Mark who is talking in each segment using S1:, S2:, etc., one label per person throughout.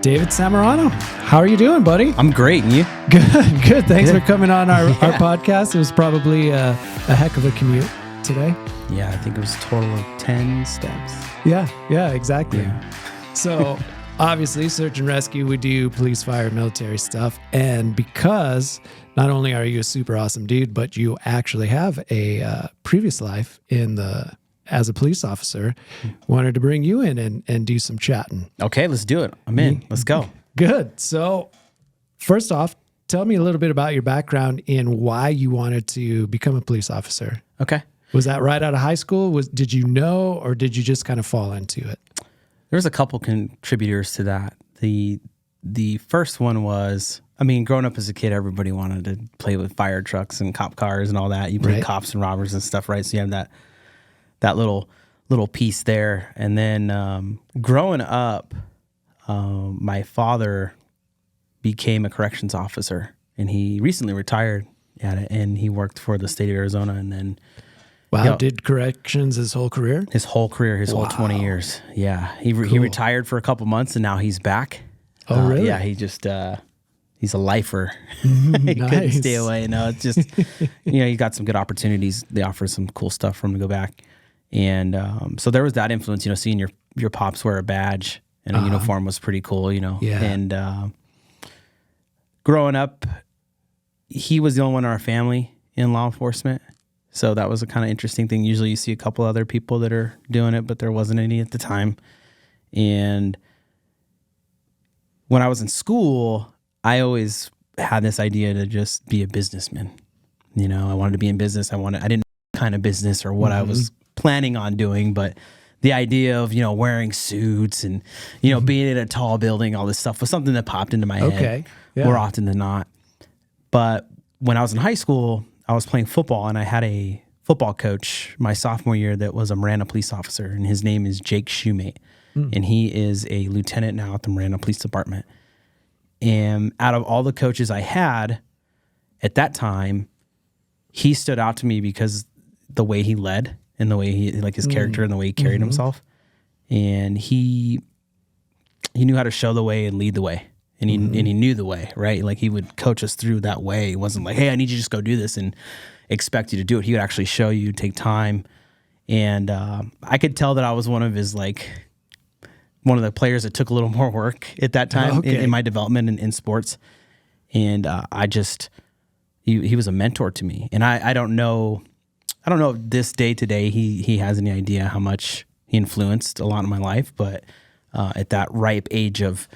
S1: David Samorano. How are you doing, buddy?
S2: I'm great, and you?
S1: Good. Thanks for coming on our podcast. It was probably a heck of a commute today.
S2: Yeah, I think it was a total of 10 steps.
S1: Yeah, exactly.
S2: Yeah.
S1: So obviously, search and rescue, we do police, fire, military stuff. And because not only are you a super awesome dude, but you actually have a previous life as a police officer, wanted to bring you in and do some chatting.
S2: Okay, let's do it. I'm in. Let's go.
S1: Good. So first off, tell me a little bit about your background in why you wanted to become a police officer.
S2: Okay.
S1: Was that right out of high school? Did you know, or did you just kind of fall into it?
S2: There's a couple contributors to that. The first one was, growing up as a kid, everybody wanted to play with fire trucks and cop cars and all that. You play cops and robbers and stuff, right? So you have that little piece there. And then growing up, my father became a corrections officer, and he recently retired at it, and he worked for the state of Arizona. And then
S1: did corrections his whole career?
S2: His whole 20 years. Yeah. He retired for a couple months, and now he's back.
S1: Oh, really?
S2: Yeah, he just he's a lifer.
S1: He
S2: couldn't stay away. No, it's just he got some good opportunities. They offered some cool stuff for him to go back. And so there was that influence, seeing your pops wear a badge and a uniform was pretty cool,
S1: Yeah.
S2: And growing up, he was the only one in our family in law enforcement. So that was a kind of interesting thing. Usually you see a couple other people that are doing it, but there wasn't any at the time. And when I was in school, I always had this idea to just be a businessman. I wanted to be in business. I didn't know kind of business or what I was planning on doing, but the idea of, wearing suits and, being in a tall building, all this stuff was something that popped into my head more often than not. But when I was in high school, I was playing football, and I had a football coach my sophomore year that was a Marana police officer, and his name is Jake Shoemate, and he is a lieutenant now at the Marana Police Department. And out of all the coaches I had at that time, he stood out to me because the way he led and the way his character and the way he carried himself. And he knew how to show the way and lead the way. And he knew the way, right? Like, he would coach us through that way. It wasn't like, hey, I need you to just go do this and expect you to do it. He would actually show you, take time. And I could tell that I was one of one of the players that took a little more work at that time in my development in sports. And he was a mentor to me. And I don't know if this day to day he has any idea how much he influenced a lot of my life, but at that ripe age of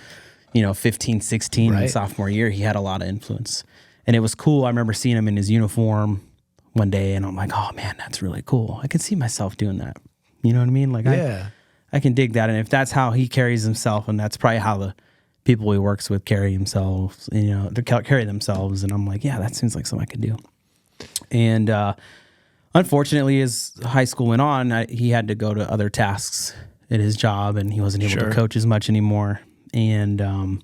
S2: 15, 16, and sophomore year, he had a lot of influence. And it was cool. I remember seeing him in his uniform one day, and I'm like, oh man, that's really cool. I could see myself doing that. You know what I mean? Like, I can dig that. And if that's how he carries himself, and that's probably how the people he works with carry themselves, carry themselves. And I'm like, yeah, that seems like something I could do. And unfortunately, as high school went on, he had to go to other tasks at his job, and he wasn't able to coach as much anymore. And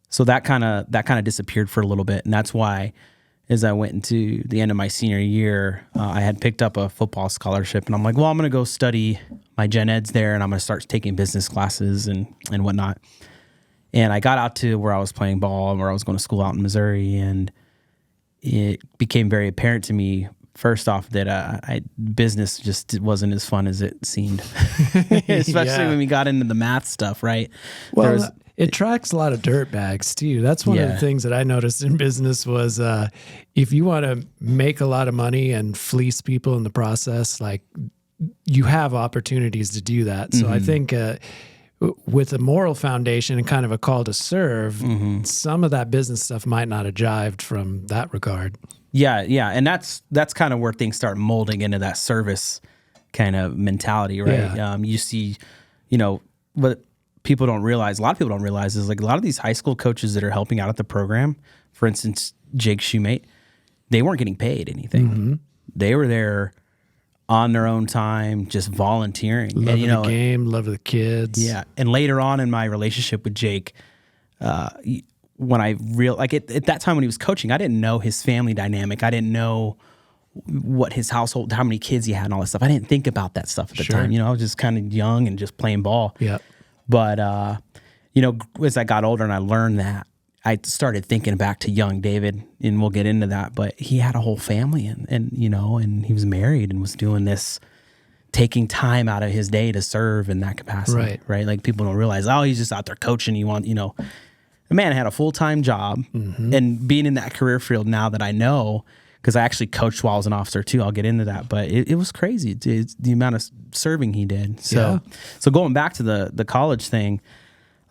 S2: so that kind of disappeared for a little bit. And that's why, as I went into the end of my senior year, I had picked up a football scholarship, and I'm like, well, I'm going to go study my gen eds there, and I'm going to start taking business classes and whatnot. And I got out to where I was playing ball and where I was going to school out in Missouri, and it became very apparent to me, first off, that business just wasn't as fun as it seemed, especially when we got into the math stuff, right?
S1: Well, it attracts a lot of dirt bags too. That's one of the things that I noticed in business was if you want to make a lot of money and fleece people in the process, like, you have opportunities to do that. So I think with a moral foundation and kind of a call to serve, some of that business stuff might not have jived from that regard.
S2: Yeah. And that's kind of where things start molding into that service kind of mentality, right?
S1: Yeah.
S2: You see, what people don't realize, a lot of people don't realize, is like a lot of these high school coaches that are helping out at the program, for instance, Jake Shoemate, they weren't getting paid anything. They were there on their own time, just volunteering.
S1: Love of the game, love of the kids.
S2: Yeah. And later on in my relationship with Jake, when I at that time when he was coaching, I didn't know his family dynamic. I didn't know what his household, how many kids he had and all that stuff. I didn't think about that stuff at the time. I was just kind of young and just playing ball.
S1: Yeah.
S2: But, as I got older and I learned that, I started thinking back to young David, and we'll get into that, but he had a whole family and he was married and was doing this, taking time out of his day to serve in that capacity, right? Like people don't realize, he's just out there coaching. The man had a full-time job, and being in that career field now that I know, because I actually coached while I was an officer too. I'll get into that, but it was crazy. It's the amount of serving he did. So going back to the college thing,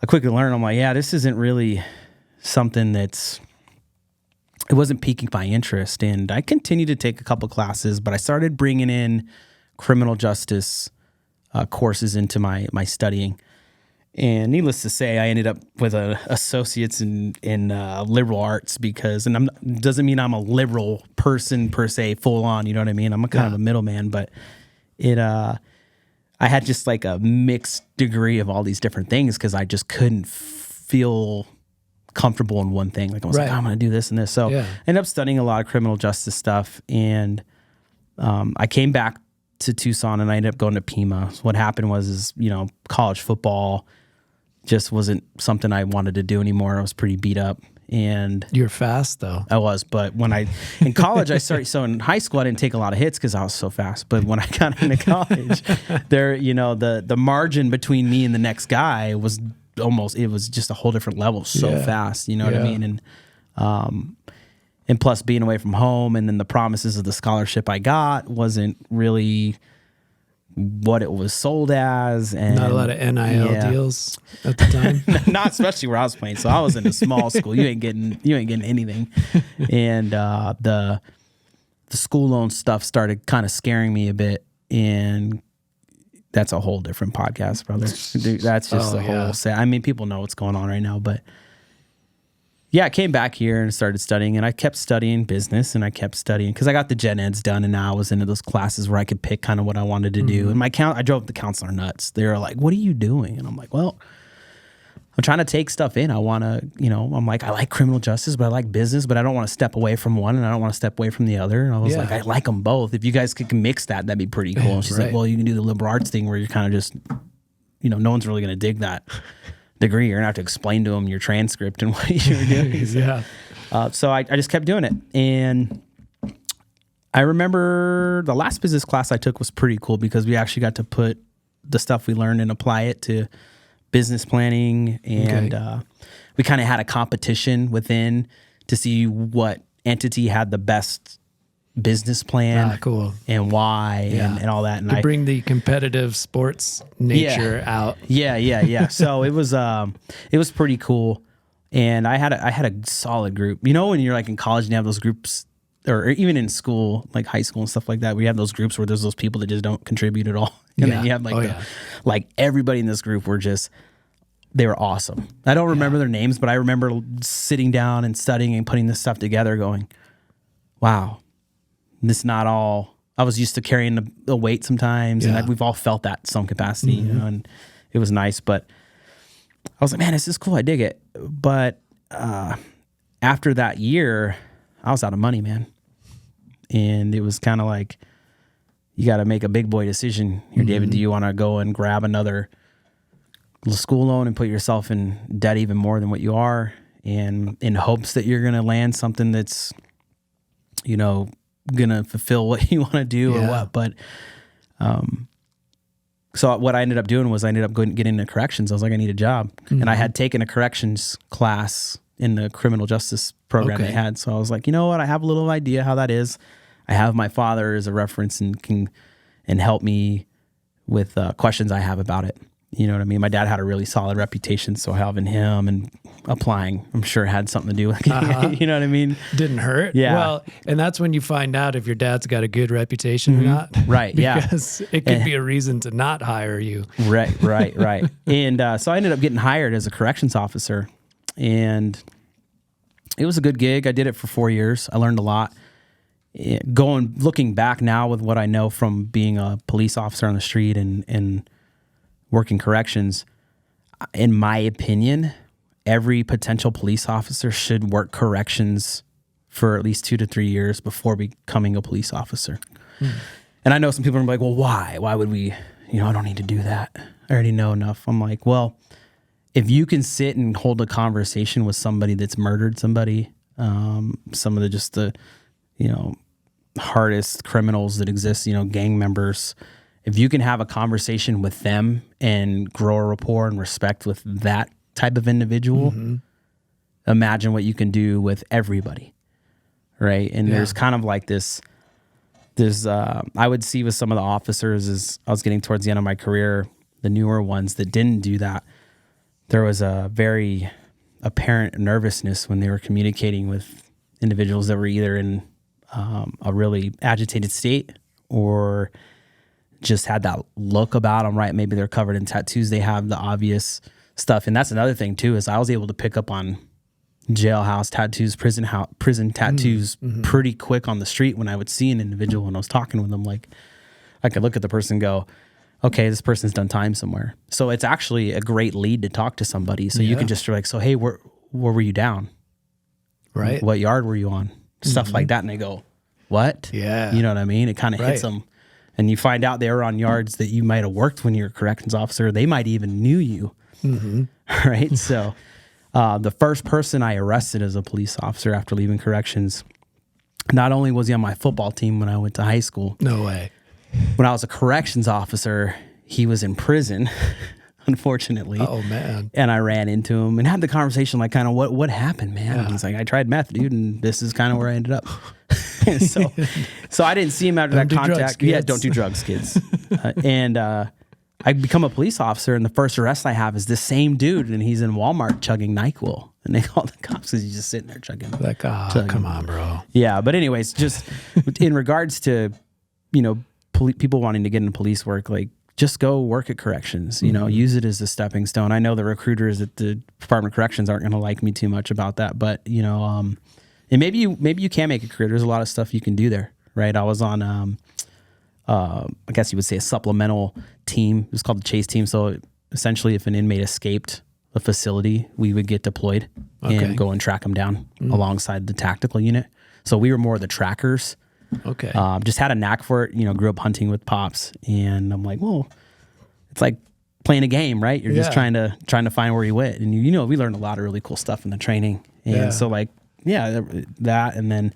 S2: I quickly learned, I'm like, this isn't really something it wasn't piquing my interest. And I continued to take a couple classes, but I started bringing in criminal justice courses into my studying. And needless to say, I ended up with an associate's in liberal arts doesn't mean I'm a liberal person per se, full on, you know what I mean? I'm a kind of a middleman, but I had just like a mixed degree of all these different things because I just couldn't feel comfortable in one thing. Like I was like, I'm going to do this and this. So I ended up studying a lot of criminal justice stuff. And I came back to Tucson and I ended up going to Pima. So what happened was college football just wasn't something I wanted to do anymore. I was pretty beat up. And
S1: you're fast though.
S2: I was, but in college I started, so in high school I didn't take a lot of hits because I was so fast. But when I got into college, the margin between me and the next guy was it was just a whole different level, so fast, you know what I mean? And plus being away from home, and then the promises of the scholarship I got wasn't really what it was sold as. And
S1: not a lot of NIL deals at the time.
S2: Not especially where I was playing. So I was in a small school. You ain't getting anything. And the school loan stuff started kind of scaring me a bit, and that's a whole different podcast, brother. Dude, that's just a whole set. I mean, people know what's going on right now, but I came back here and started studying, and I kept studying business, and I kept studying because I got the gen eds done, and now I was into those classes where I could pick kind of what I wanted to do. And I drove the counselor nuts. They were like, "What are you doing?" And I'm like, "Well, I'm trying to take stuff in. I want to, I'm like, I like criminal justice, but I like business, but I don't want to step away from one and I don't want to step away from the other." And I was like, I like them both. If you guys could mix that'd be pretty cool. And she's like, "Well, you can do the liberal arts thing where you're kind of just, no one's really going to dig that degree. You're going to have to explain to them your transcript and what you're doing." So I just kept doing it. And I remember the last business class I took was pretty cool because we actually got to put the stuff we learned and apply it to business planning, and we kind of had a competition within to see what entity had the best business plan,
S1: cool,
S2: and why, and all that. And
S1: to bring the competitive sports nature out. So it was pretty cool, and I had a solid group. When you're like in college and you have those groups, or even in school, like high school and stuff like that, we have those groups where there's those people that just don't contribute at all. And then you have like everybody in this group they were awesome. I don't remember their names, but I remember sitting down and studying and putting this stuff together going, wow, this not all, I was used to carrying the weight sometimes, and we've all felt that in some capacity, and it was nice, but I was like, man, this is cool. I dig it. But after that year, I was out of money, man. And it was kind of like, you got to make a big boy decision here, David. Do you want to go and grab another school loan and put yourself in debt even more than what you are, and in hopes that you're going to land something that's, going to fulfill what you want to do or what? But so what I ended up doing was I ended up getting into corrections. I was like, I need a job. And I had taken a corrections class in the criminal justice program they had. So I was like, you know what? I have a little idea how that is. I have my father as a reference and can help me with questions I have about it. You know what I mean? My dad had a really solid reputation, so having him and applying, I'm sure had something to do with it. You know what I mean? Didn't hurt.
S2: Yeah.
S1: Well, and that's when you find out if your dad's got a good reputation or not.
S2: Right.
S1: Because it could be a reason to not hire you.
S2: Right. And so I ended up getting hired as a corrections officer, and it was a good gig. I did it for 4 years. I learned a lot. Looking back now with what I know from being a police officer on the street and working corrections, in my opinion, every potential police officer should work corrections for at least 2 to 3 years before becoming a police officer. And I know some people are like, well, why? Why would we, I don't need to do that. I already know enough. I'm like, well, if you can sit and hold a conversation with somebody that's murdered somebody, some of the hardest criminals that exist, gang members, if you can have a conversation with them and grow a rapport and respect with that type of individual, imagine what you can do with everybody, right? And there's kind of like this, I would see with some of the officers as I was getting towards the end of my career, the newer ones that didn't do that, there was a very apparent nervousness when they were communicating with individuals that were either in a really agitated state or just had that look about them, right? Maybe they're covered in tattoos. They have the obvious stuff. And that's another thing too, is I was able to pick up on jailhouse tattoos, prison tattoos pretty quick on the street when I would see an individual when I was talking with them. Like I could look at the person and go, okay, this person's done time somewhere. So it's actually a great lead to talk to somebody. So you can just be like, so, hey, where were you down?
S1: Right.
S2: What yard were you on? Stuff like that. And they go, what?
S1: Yeah.
S2: You know what I mean? It kind of hits them. And you find out they were on yards that you might have worked when you were a corrections officer. They might even knew you. Right. So the first person I arrested as a police officer after leaving corrections, not only was he on my football team when I went to high school.
S1: No way.
S2: When I was a corrections officer, he was in prison, unfortunately.
S1: Oh, man.
S2: And I ran into him and had the conversation like, kind of, what happened, man? And he's like, I tried meth, dude, and this is kind of where I ended up. So I didn't see him after that contact. Don't do drugs, kids. I become a police officer, and the first arrest I have is this same dude, and he's in Walmart chugging NyQuil. And they call the cops because he's just sitting there chugging.
S1: Like, come on, bro.
S2: Yeah, but anyways, just in regards to, people wanting to get into police work, like just go work at corrections, use it as a stepping stone. I know the recruiters at the Department of Corrections aren't going to like me too much about that, but and maybe you can make a career. There's a lot of stuff you can do there, right? I was on, I guess you would say a supplemental team. It was called the Chase team. So essentially if an inmate escaped a facility, we would get deployed and go and track them down alongside the tactical unit. So we were more the trackers.
S1: Okay.
S2: Just had a knack for it, grew up hunting with pops, and I'm like, well, it's like playing a game, right? You're just trying to find where you went. And we learned a lot of really cool stuff in the training. And so like, that. And then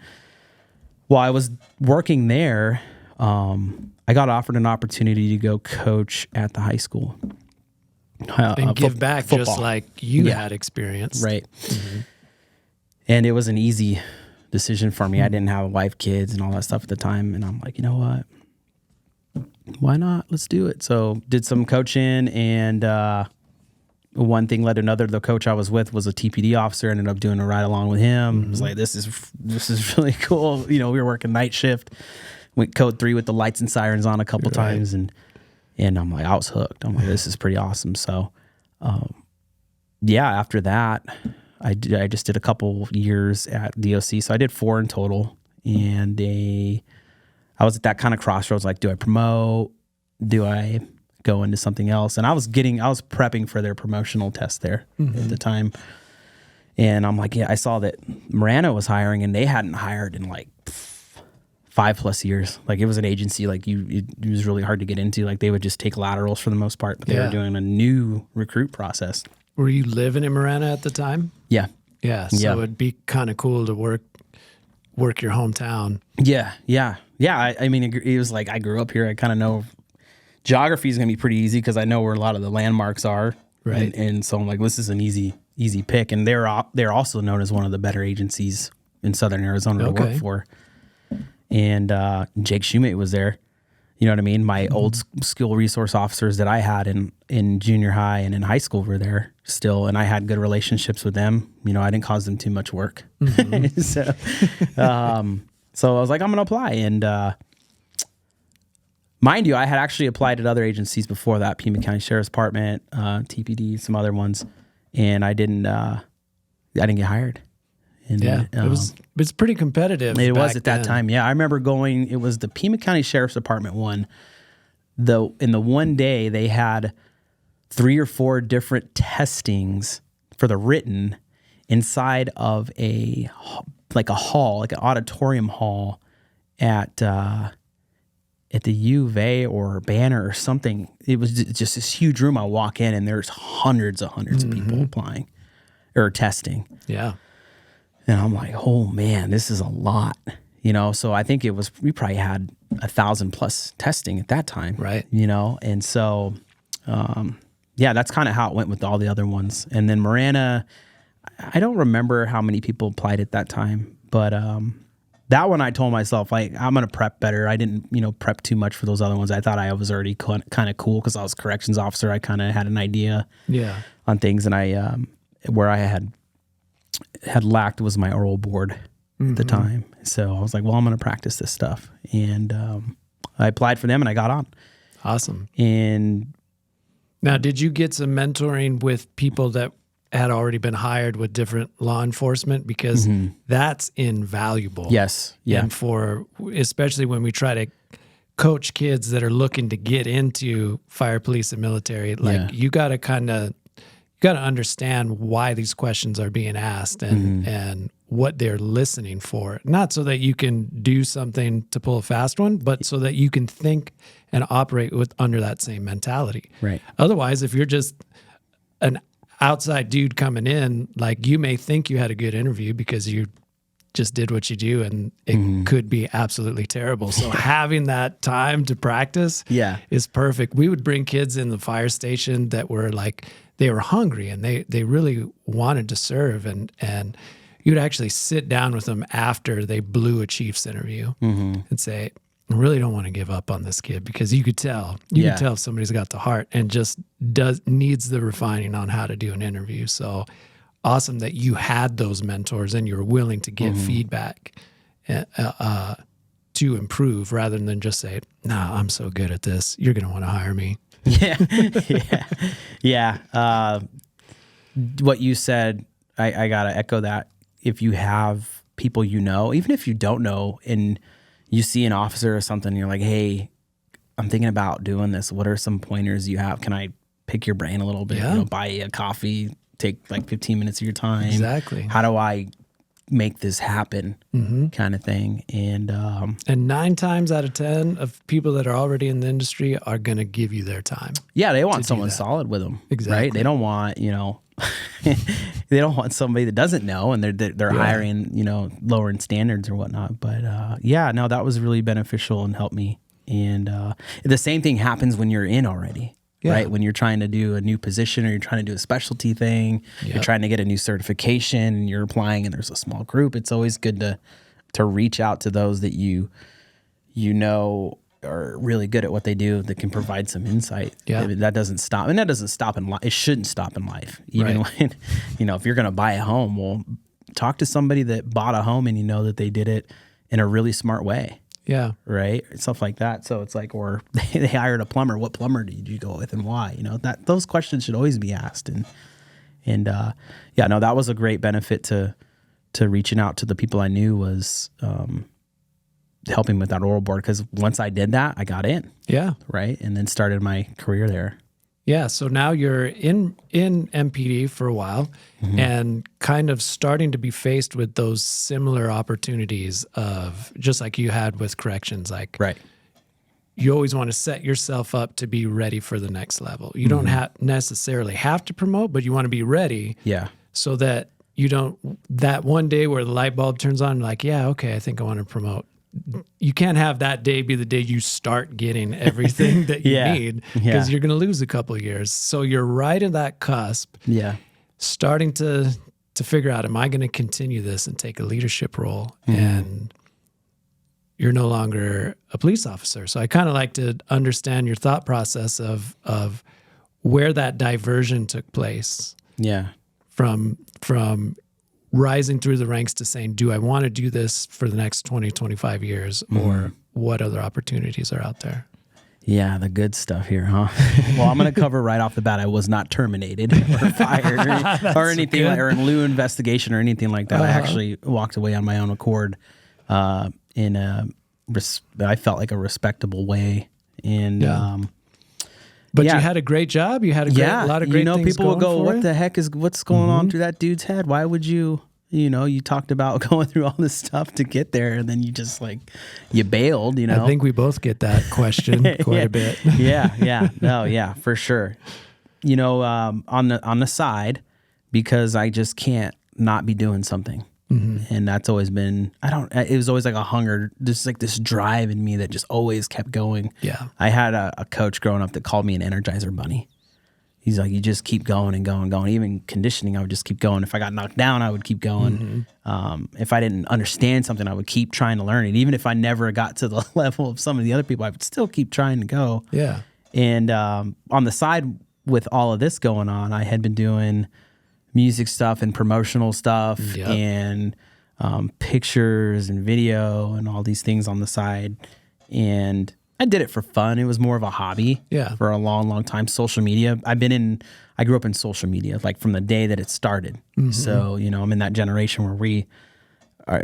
S2: while I was working there, I got offered an opportunity to go coach at the high school.
S1: And give back
S2: football.
S1: Just like you had experience.
S2: Right. And it was an easy decision for me. I didn't have a wife, kids, and all that stuff at the time. And I'm like, you know what? Why not? Let's do it. So did some coaching, and one thing led to another. The coach I was with was a TPD officer. Ended up doing a ride along with him. I was like, this is really cool. We were working night shift. Went code 3 with the lights and sirens on a couple times, and I'm like, I was hooked. I'm like, this is pretty awesome. So, after that, I just did a couple years at DOC. So I did 4 in total, and I was at that kind of crossroads. Like, do I promote? Do I go into something else? And I was prepping for their promotional test there at the time. And I'm like, I saw that Marana was hiring, and they hadn't hired in like 5+ years. Like, it was an agency, like it was really hard to get into. Like, they would just take laterals for the most part, but they were doing a new recruit process.
S1: Were you living in Marana at the time?
S2: Yeah.
S1: Yeah. So it'd be kind of cool to work your hometown.
S2: Yeah. I mean, it was like, I grew up here. I kind of know geography is going to be pretty easy because I know where a lot of the landmarks are. Right. And so I'm like, this is an easy pick. And they're also known as one of the better agencies in Southern Arizona to work for. And Jake Shoemate was there. You know what I mean? My old skill resource officers that I had in junior high and in high school were there still, and I had good relationships with them. I didn't cause them too much work. So I was like, I'm going to apply. And mind you, I had actually applied at other agencies before that, Pima County Sheriff's Department, TPD, some other ones, and I didn't get hired. And,
S1: it's pretty competitive.
S2: It was at that time. Yeah, I remember going. It was the Pima County Sheriff's Department one. In the one day, they had 3 or 4 different testings for the written inside of a hall, like an auditorium hall at at the U of A or Banner or something. It was just this huge room. I walk in and there's hundreds of people applying or testing.
S1: Yeah.
S2: And I'm like, oh man, this is a lot, So I think we probably had 1,000+ testing at that time.
S1: Right.
S2: And so, that's kind of how it went with all the other ones. And then Marana, I don't remember how many people applied at that time, but that one I told myself, like, I'm going to prep better. I didn't, prep too much for those other ones. I thought I was already kind of cool because I was a corrections officer. I kind of had an idea on things. And I, where I had lacked was my oral board at the time. So I was like, well, I'm going to practice this stuff. And I applied for them and I got on.
S1: Awesome.
S2: And
S1: now, did you get some mentoring with people that had already been hired with different law enforcement? Because that's invaluable.
S2: Yes. Yeah.
S1: And especially when we try to coach kids that are looking to get into fire, police, and military, you got to understand why these questions are being asked and what they're listening for. Not so that you can do something to pull a fast one, but so that you can think and operate under that same mentality.
S2: Right.
S1: Otherwise, if you're just an outside dude coming in, like, you may think you had a good interview because you just did what you do, and it could be absolutely terrible. So having that time to practice is perfect. We would bring kids in the fire station that were like, they were hungry and they really wanted to serve, and you'd actually sit down with them after they blew a chief's interview and say, I really don't want to give up on this kid, because you could tell if somebody's got the heart and just needs the refining on how to do an interview. So awesome that you had those mentors and you're willing to give feedback to improve, rather than just say, nah, I'm so good at this, you're going to want to hire me.
S2: Yeah. What you said, I got to echo that. If you have people even if you don't know, and you see an officer or something, you're like, hey, I'm thinking about doing this. What are some pointers you have? Can I pick your brain a little bit? Buy you a coffee, take like 15 minutes of your time.
S1: Exactly.
S2: How do I make this happen? Kind of thing. And
S1: 9 times out of 10 of people that are already in the industry are going to give you their time.
S2: Yeah, they want someone solid with them.
S1: Exactly.
S2: Right? They don't want, they don't want somebody that doesn't know, and they're hiring, lowering standards or whatnot. But that was really beneficial and helped me. And the same thing happens when you're in already. Right? When you're trying to do a new position, or you're trying to do a specialty thing, you're trying to get a new certification, and you're applying, and there's a small group. It's always good to reach out to those that you are really good at what they do, that can provide some insight. Yeah. That doesn't stop. And that doesn't stop in life. It shouldn't stop in life. Even when, if you're going to buy a home, well, talk to somebody that bought a home and that they did it in a really smart way.
S1: Yeah.
S2: Right. Stuff like that. So it's like, or they hired a plumber. What plumber did you go with and why? Those questions should always be asked. That was a great benefit to reaching out to the people I knew, was helping with that oral board, because once I did that, I got in. Yeah. Right. And then started my career there.
S1: Yeah. So now you're in MPD for a while and kind of starting to be faced with those similar opportunities of, just like you had with corrections, like you always want to set yourself up to be ready for the next level. You don't necessarily have to promote, but you want to be ready. Yeah. So that you don't, that one day where the light bulb turns on, like, yeah, okay, I think I want to promote. You can't have that day be the day you start getting everything that you need, because you're going to lose a couple of years. So you're right at that cusp. Yeah. Starting to figure out, am I going to continue this and take a leadership role? And you're no longer a police officer. So I kind of like to understand your thought process of where that diversion took place. Yeah. From rising through the ranks to saying, do I want to do this for the next 20, 25 years, or what other opportunities are out there?
S2: Yeah, the good stuff here, huh? Well, I'm going to cover right off the bat, I was not terminated or fired or anything, or in lieu investigation or anything like that. I actually walked away on my own accord in I felt like a respectable way. And
S1: but you had a great job. You had a lot of great things
S2: people will go,
S1: for
S2: what
S1: you?
S2: the heck is what's going on through that dude's head? Why would you, You talked about going through all this stuff to get there, and then you just you bailed,
S1: I think we both get that question quite a bit.
S2: Yeah, for sure. On the side, because I just can't not be doing something. Mm-hmm. And that's always been, it was always like a hunger, just like this drive in me that just always kept going.
S1: Yeah.
S2: I had a coach growing up that called me an Energizer bunny. He's like, you just keep going and going and going. Even conditioning, I would just keep going. If I got knocked down, I would keep going. Mm-hmm. If I didn't understand something, I would keep trying to learn it. Even if I never got to the level of some of the other people, I would still keep trying to go.
S1: Yeah.
S2: And on the side with all of this going on, I had been doing music stuff and promotional stuff and pictures and video and all these things on the side. And I did it for fun. It was more of a hobby for a long, long time. Social media. I grew up in social media, like from the day that it started. Mm-hmm. So, I'm in that generation where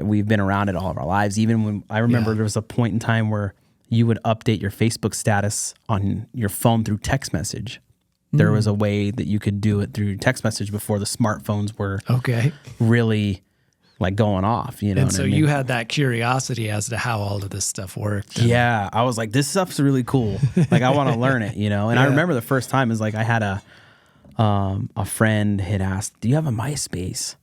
S2: we've been around it all of our lives. Even when I remember there was a point in time where you would update your Facebook status on your phone through text message. There was a way that you could do it through text message before the smartphones were really going off,
S1: And so you had that curiosity as to how all of this stuff worked.
S2: Yeah. I was like, this stuff's really cool. I want to learn it, And I remember the first time is I had a friend had asked, do you have a MySpace?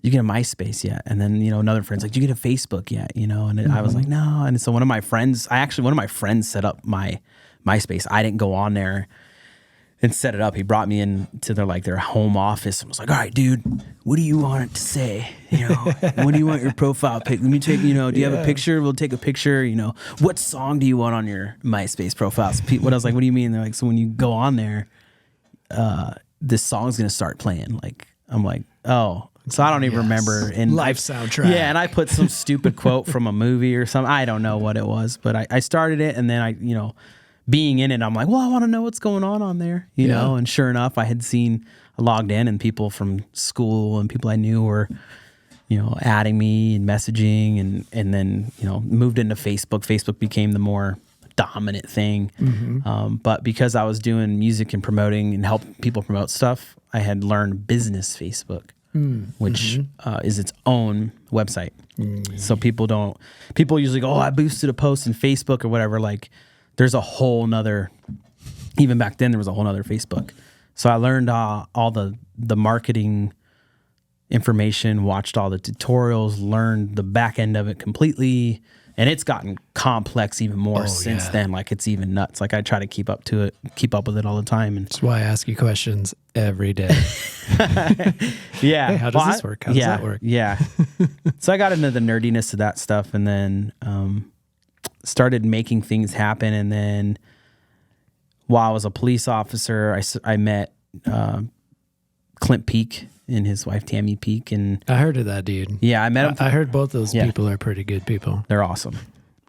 S2: You get a MySpace yet? And then, another friend's like, do you get a Facebook yet? And I was like, no. And so one of my friends set up my MySpace. I didn't go on there and set it up. He brought me into their home office and was like, all right, dude, what do you want it to say? What do you want your profile pic? Let me take, do you have a picture? We'll take a picture. What song do you want on your MySpace profile? So what I was like, what do you mean? They're like, so when you go on there, this song's going to start playing. I'm like, oh, so I don't even remember. And
S1: life soundtrack.
S2: Yeah. And I put some stupid quote from a movie or something. I don't know what it was, but I started it, and then being in it, I'm like, well, I want to know what's going on there, you know? And sure enough, I had logged in, and people from school and people I knew were, adding me and messaging, and then, moved into Facebook. Facebook became the more dominant thing. Mm-hmm. But because I was doing music and promoting and help people promote stuff, I had learned business Facebook, which is its own website. Mm-hmm. So people usually go, oh, I boosted a post in Facebook or whatever. There's a whole nother, even back then, there was a whole nother Facebook. So I learned all the marketing information, watched all the tutorials, learned the back end of it completely. And it's gotten complex even more since then. It's even nuts. I try to keep up with it all the time. And
S1: that's why I ask you questions every day.
S2: Yeah.
S1: Hey, how does this work? How does that work?
S2: Yeah. So I got into the nerdiness of that stuff, and then, started making things happen. And then while I was a police officer, I met Clint Peak and his wife Tammy Peak, and
S1: I heard of that dude.
S2: Yeah, I met him.
S1: I heard both those people are pretty good people.
S2: They're awesome.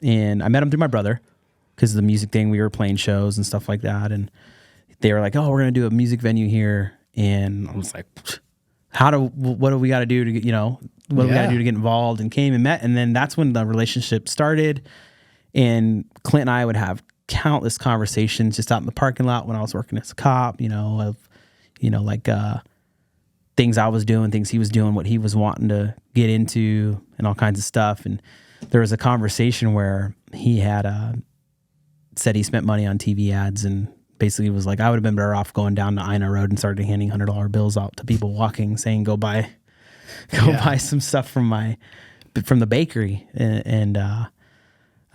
S2: And I met him through my brother because of the music thing. We were playing shows and stuff like that, and they were like, "Oh, we're gonna do a music venue here." And I was like, what do we got to do to get, what do we got to do to get involved? And came and met, and then that's when the relationship started. And Clint and I would have countless conversations just out in the parking lot when I was working as a cop, things I was doing, things he was doing, what he was wanting to get into, and all kinds of stuff. And there was a conversation where he had said he spent money on TV ads, and basically was like, I would have been better off going down to Ina Road and started handing $100 bills out to people walking, saying, go buy some stuff from the bakery. And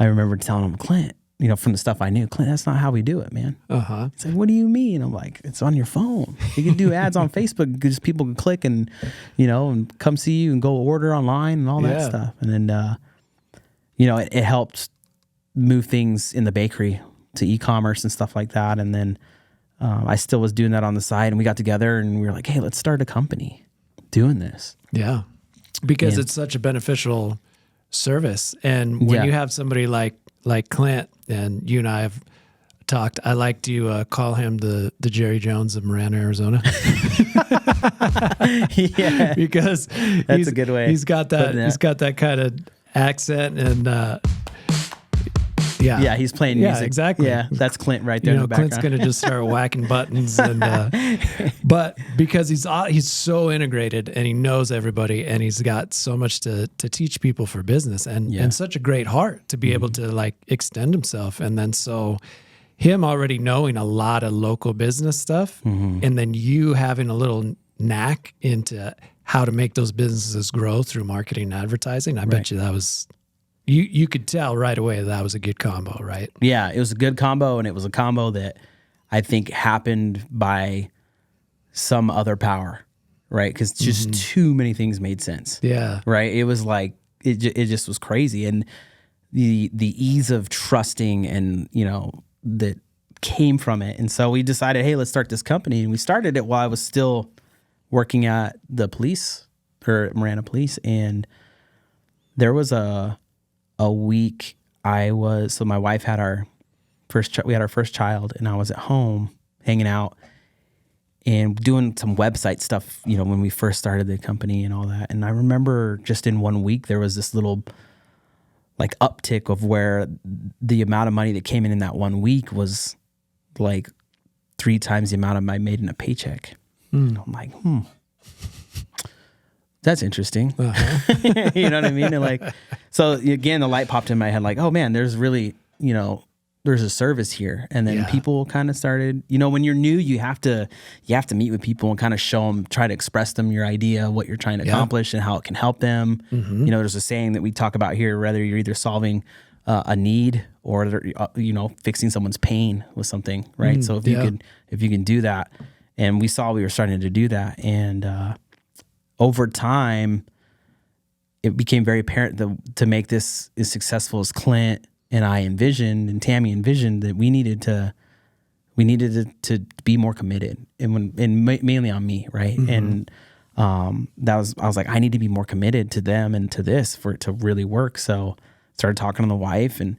S2: I remember telling him, Clint, from the stuff I knew, Clint, that's not how we do it, man. Uh-huh. He's like, what do you mean? I'm like, it's on your phone. You can do ads on Facebook because people can click and, and come see you and go order online and all that stuff. And then, it helped move things in the bakery to e-commerce and stuff like that. And then I still was doing that on the side, and we got together and we were like, hey, let's start a company doing this.
S1: Yeah. Because it's such a beneficial service. And when you have somebody like Clint, and you and I have talked, I like to call him the Jerry Jones of Marana, Arizona.
S2: Yeah.
S1: Because
S2: that's a good way.
S1: He's got that kind of accent, and
S2: Yeah, he's playing music.
S1: Yeah, exactly.
S2: Yeah, that's Clint right there in the background.
S1: Clint's going to just start whacking buttons. But because he's so integrated and he knows everybody and he's got so much to teach people for business and such a great heart to be able to like extend himself. And then so him already knowing a lot of local business stuff and then you having a little knack into how to make those businesses grow through marketing and advertising. I bet you that was... You could tell right away that was a good combo, right?
S2: Yeah, it was a good combo, and it was a combo that I think happened by some other power, right? Because just too many things made sense.
S1: Yeah.
S2: Right? It was like, it just was crazy. And the ease of trusting and, that came from it. And so we decided, hey, let's start this company. And we started it while I was still working at the police, or Marana Police. And there was a week so my wife had our first child, and I was at home hanging out and doing some website stuff, when we first started the company and all that. And I remember just in 1 week, there was this little like uptick of where the amount of money that came in that 1 week was like 3 times the amount I made in a paycheck. I'm like, that's interesting. Uh-huh. You know what I mean? And like, so again, the light popped in my head like, oh man, there's really, there's a service here. And then people kind of started, when you're new, you have to meet with people and kind of show them, try to express them your idea, what you're trying to accomplish and how it can help them. There's a saying that we talk about here, whether you're either solving a need or, fixing someone's pain with something, right? So if you can do that, and we saw we were starting to do that. And, over time, it became very apparent that to make this as successful as Clint and I envisioned, and Tammy envisioned, that we needed to be more committed, and mainly on me, right? And I was like, I need to be more committed to them and to this for it to really work. So started talking to the wife, and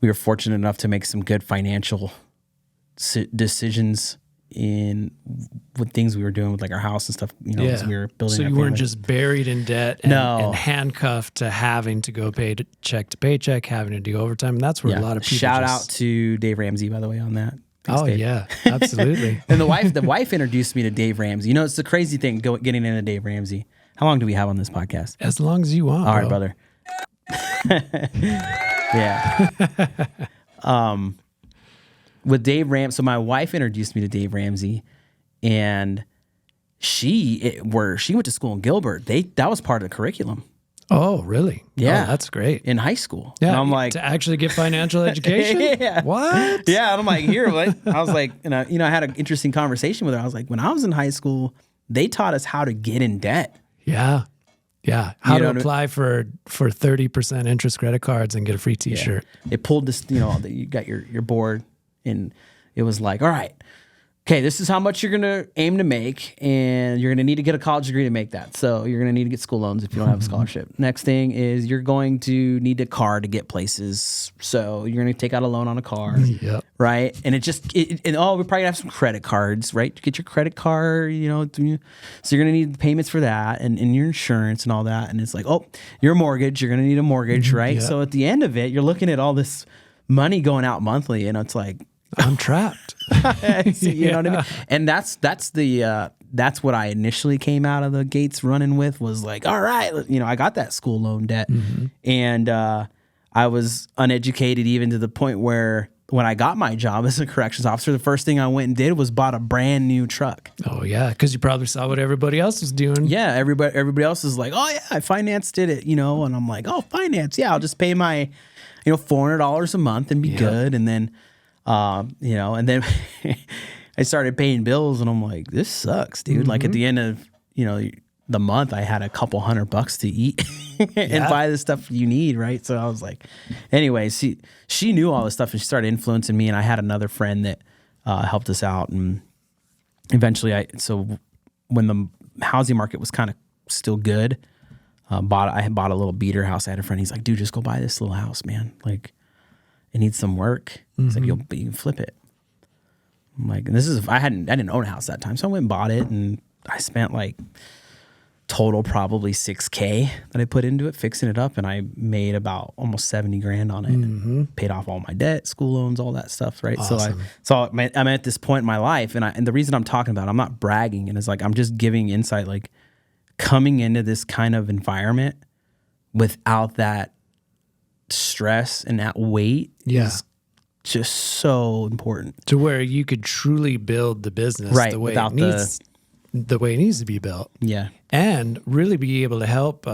S2: we were fortunate enough to make some good financial decisions with things we were doing with like our house and stuff, as we were building.
S1: So you weren't just buried in debt and handcuffed to having to go check to paycheck, having to do overtime. And that's where a lot of people
S2: Shout out to Dave Ramsey, by the way, on that. Thanks, Dave.
S1: Yeah, absolutely.
S2: And the wife introduced me to Dave Ramsey. It's the crazy thing getting into Dave Ramsey. How long do we have on this podcast?
S1: As long as you want.
S2: All right, brother. Yeah. With Dave Ramsey, so my wife introduced me to Dave Ramsey, and she went to school in Gilbert. That was part of the curriculum.
S1: Oh, really?
S2: Yeah,
S1: that's great.
S2: In high school.
S1: Yeah,
S2: and I'm like,
S1: to actually get financial education.
S2: Yeah.
S1: What?
S2: Yeah, and I'm like, here, what? I was like, and I had an interesting conversation with her. I was like, when I was in high school, they taught us how to get in debt.
S1: Yeah. Yeah, how to apply for 30% interest credit cards and get a free T-shirt.
S2: Yeah. It pulled this, you got your board. And it was like, all right, okay, this is how much you're going to aim to make, and you're going to need to get a college degree to make that. So you're going to need to get school loans if you don't have a scholarship. Next thing is you're going to need a car to get places. So you're going to take out a loan on a car, right? And we probably have some credit cards, right? To get your credit card, so you're going to need payments for that and your insurance and all that. And it's like, oh, your mortgage, you're going to need a mortgage, right? So at the end of it, you're looking at all this money going out monthly, and it's like,
S1: I'm trapped.
S2: You know what I mean? And that's what I initially came out of the gates running with, was like, all right, I got that school loan debt, and I was uneducated even to the point where when I got my job as a corrections officer, the first thing I went and did was bought a brand new truck.
S1: Oh yeah, because you probably saw what everybody else was doing.
S2: Yeah, everybody else is like, oh yeah, I financed it, and I'm like, oh, finance, yeah, I'll just pay my $400 a month and be good, and then. And then I started paying bills, and I'm like, this sucks, dude. Like at the end of, the month, I had a couple $100 to eat and buy the stuff you need. Right. So I was like, anyways, she knew all this stuff, and she started influencing me. And I had another friend that, helped us out. And eventually so when the housing market was kind of still good, I had bought a little beater house. I had a friend, he's like, dude, just go buy this little house, man. Like, it needs some work. He's like, you can flip it. I'm like, and I didn't own a house that time. So I went and bought it, and I spent like total probably $6,000 that I put into it, fixing it up. And I made about almost 70 grand on it, paid off all my debt, school loans, all that stuff. Right.
S1: Awesome.
S2: So I'm at this point in my life, and the reason I'm talking about it, I'm not bragging, and it's like, I'm just giving insight, like coming into this kind of environment without that stress and that weight is just so important,
S1: to where you could truly build the business the way it needs, the way it needs to be built.
S2: Yeah.
S1: And really be able to help,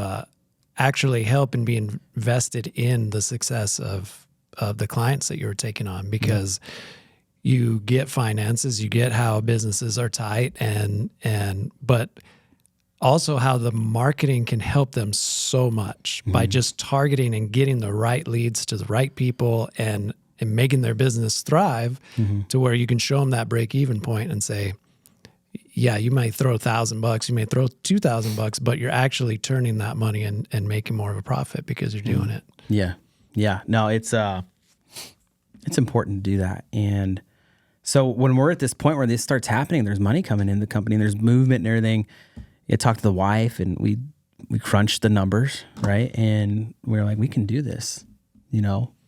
S1: actually help and be invested in the success of the clients that you're taking on, because you get finances, you get how businesses are tight, but also how the marketing can help them so much by just targeting and getting the right leads to the right people and making their business thrive, to where you can show them that break-even point and say, yeah, you might throw $1,000, you may throw $2,000, but you're actually turning that money and making more of a profit because you're doing it.
S2: Yeah. Yeah. No, it's important to do that. And so when we're at this point where this starts happening, there's money coming in the company, and there's movement and everything. I talked to the wife, and we crunched the numbers, right? And we were like, we can do this,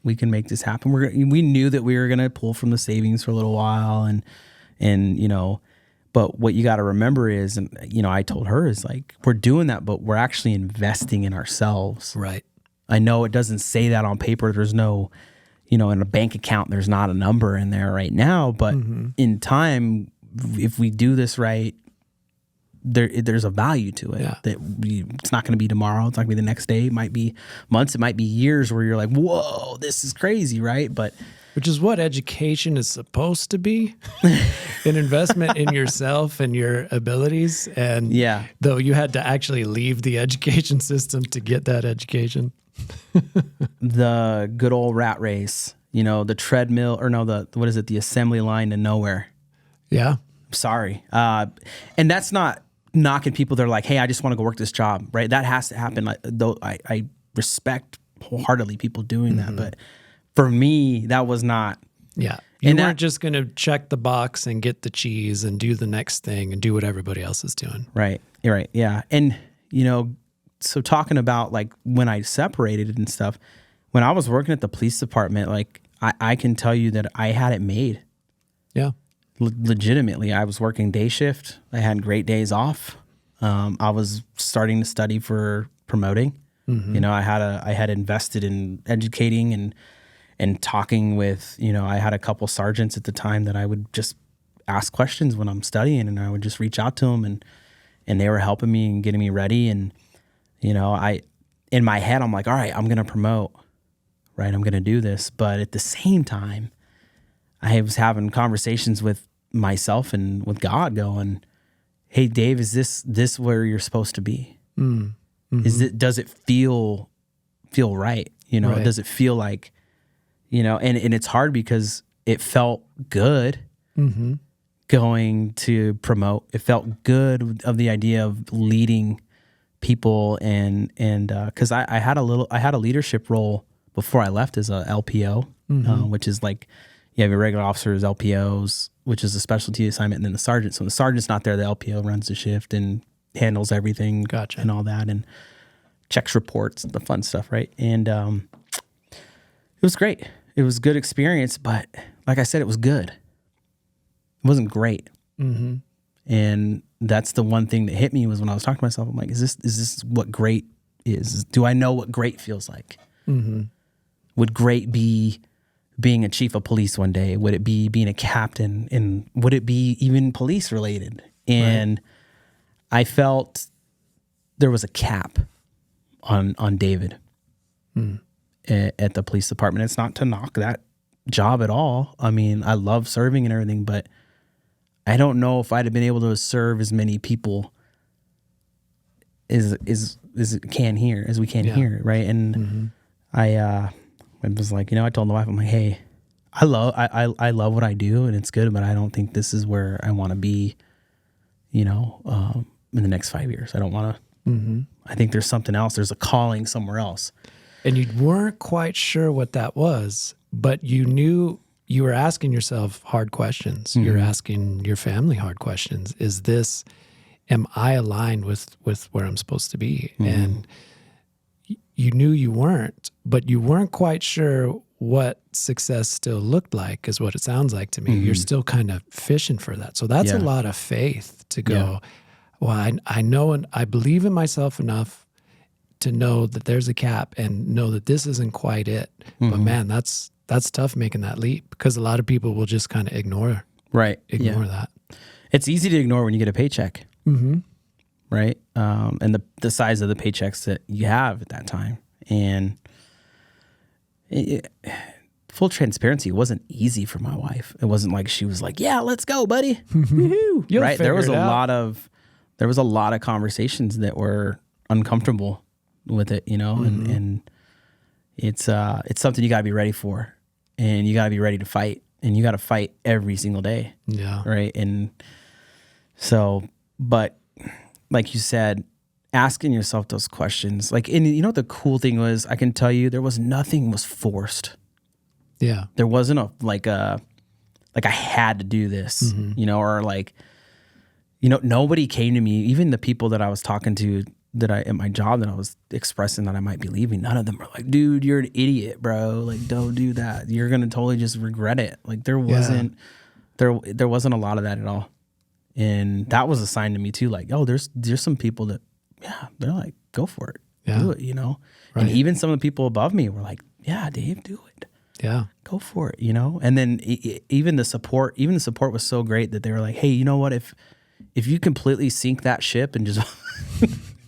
S2: we can make this happen. We knew that we were going to pull from the savings for a little while, and but what you got to remember is, and I told her, is like, we're doing that, but we're actually investing in ourselves.
S1: Right.
S2: I know it doesn't say that on paper. There's no, in a bank account, there's not a number in there right now, but in time, if we do this right, there's a value to it.
S1: Yeah.
S2: It's not going to be tomorrow. It's not going to be the next day. It might be months. It might be years where you're like, whoa, this is crazy, right? But
S1: which is what education is supposed to be, an investment in yourself and your abilities. And though you had to actually leave the education system to get that education.
S2: The good old rat race, the treadmill, or no, the assembly line to nowhere.
S1: Yeah.
S2: Sorry. And that's not knocking people. They're like, hey, I just want to go work this job, right? That has to happen. Though I respect wholeheartedly people doing that, but for me, that was not.
S1: Yeah. You weren't just going to check the box and get the cheese and do the next thing and do what everybody else is doing.
S2: Right. You're right. Yeah. And, so talking about like when I separated and stuff, when I was working at the police department, like I can tell you that I had it made.
S1: Yeah.
S2: Legitimately, I was working day shift. I had great days off. I was starting to study for promoting. I had invested in educating and talking with, I had a couple sergeants at the time that I would just ask questions when I'm studying, and I would just reach out to them, and they were helping me and getting me ready. And, in my head, I'm like, all right, I'm going to promote, right? I'm going to do this. But at the same time, I was having conversations with myself and with God going, hey, Dave, is this where you're supposed to be? Does it feel right?
S1: Right.
S2: Does it feel like, and it's hard because it felt good going to promote. It felt good of the idea of leading people, and because I had a leadership role before I left as a LPO, which is like, you have your regular officers, LPOs, which is a specialty assignment, and then the sergeant. So when the sergeant's not there, the LPO runs the shift and handles everything.
S1: Gotcha.
S2: And all that, and checks reports, the fun stuff, right? And it was great. It was a good experience, but like I said, it was good. It wasn't great. And that's the one thing that hit me was when I was talking to myself, I'm like, is this what great is? Do I know what great feels like? Would great be being a chief of police one day? Would it be being a captain? And would it be even police related? And I felt there was a cap on David at the police department. It's not to knock that job at all. I mean, I love serving and everything, but I don't know if I'd have been able to serve as many people as we can here, right? And I was like, I told the wife, I'm like, hey, I love what I do, and it's good, but I don't think this is where I want to be, in the next 5 years. I don't want to. I think there's something else. There's a calling somewhere else.
S1: And you weren't quite sure what that was, but you knew you were asking yourself hard questions. You're asking your family hard questions. Is this am I aligned with where I'm supposed to be? And you knew you weren't, but you weren't quite sure what success still looked like, is what it sounds like to me. You're still kind of fishing for that. So that's a lot of faith to go, well, I know and I believe in myself enough to know that there's a cap and know that this isn't quite it. But man, that's tough making that leap, because a lot of people will just kind of ignore that.
S2: It's easy to ignore when you get a paycheck. Right? And the size of the paychecks that you have at that time. And full transparency, it wasn't easy for my wife. It wasn't like she was like, yeah, let's go, buddy. Woohoo. Right? There was a lot of conversations that were uncomfortable with it, you know, and it's something you gotta be ready for, and you gotta be ready to fight, and you gotta fight every single day.
S1: Yeah.
S2: Right. And so, but like you said, asking yourself those questions, like, and you know, the cool thing was, I can tell you, nothing was forced.
S1: Yeah.
S2: There wasn't I had to do this, you know, or like, you know, nobody came to me, even the people that I was talking to at my job that I was expressing that I might be leaving, none of them were like, dude, you're an idiot, bro. Like, don't do that. You're going to totally just regret it. Like there wasn't a lot of that at all. And that was a sign to me too. Like, oh, there's some people that, they're like, go for it. Do it, you know? Right. And even some of the people above me were like, yeah, Dave, do it.
S1: Yeah.
S2: Go for it, you know? And then even the support was so great that they were like, hey, you know what? If you completely sink that ship and just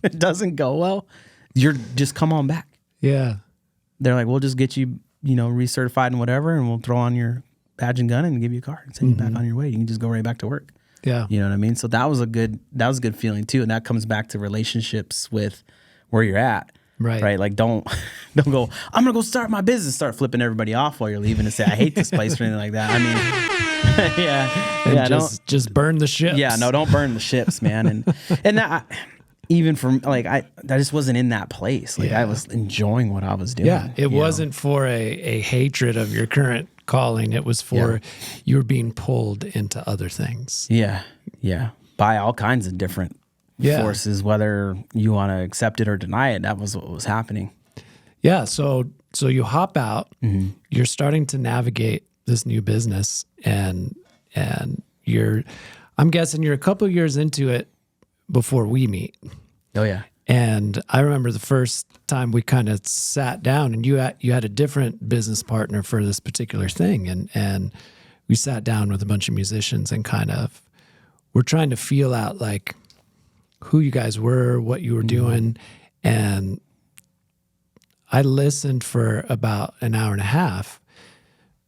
S2: it doesn't go well, you're just come on back.
S1: Yeah.
S2: They're like, we'll just get you, you know, recertified and whatever, and we'll throw on your badge and gun and give you a car and send you back on your way. You can just go right back to work.
S1: Yeah.
S2: You know what I mean? So that was a good feeling too. And that comes back to relationships with where you're at.
S1: Right.
S2: Right. Like don't go, I'm going to go start my business, start flipping everybody off while you're leaving and say, I hate this place or anything like that. I mean,
S1: just burn the ships.
S2: Yeah. No, don't burn the ships, man. And that, even from like, I just wasn't in that place. Like I was enjoying what I was doing.
S1: Yeah. It wasn't for a hatred of your current calling. It was for you were being pulled into other things.
S2: Yeah. Yeah. By all kinds of different forces, whether you want to accept it or deny it. That was what was happening.
S1: Yeah. So you hop out, you're starting to navigate this new business, and I'm guessing you're a couple of years into it before we meet.
S2: Oh yeah.
S1: And I remember the first time we kind of sat down, and you had a different business partner for this particular thing. And we sat down with a bunch of musicians and kind of we're trying to feel out like who you guys were, what you were doing. And I listened for about an hour and a half,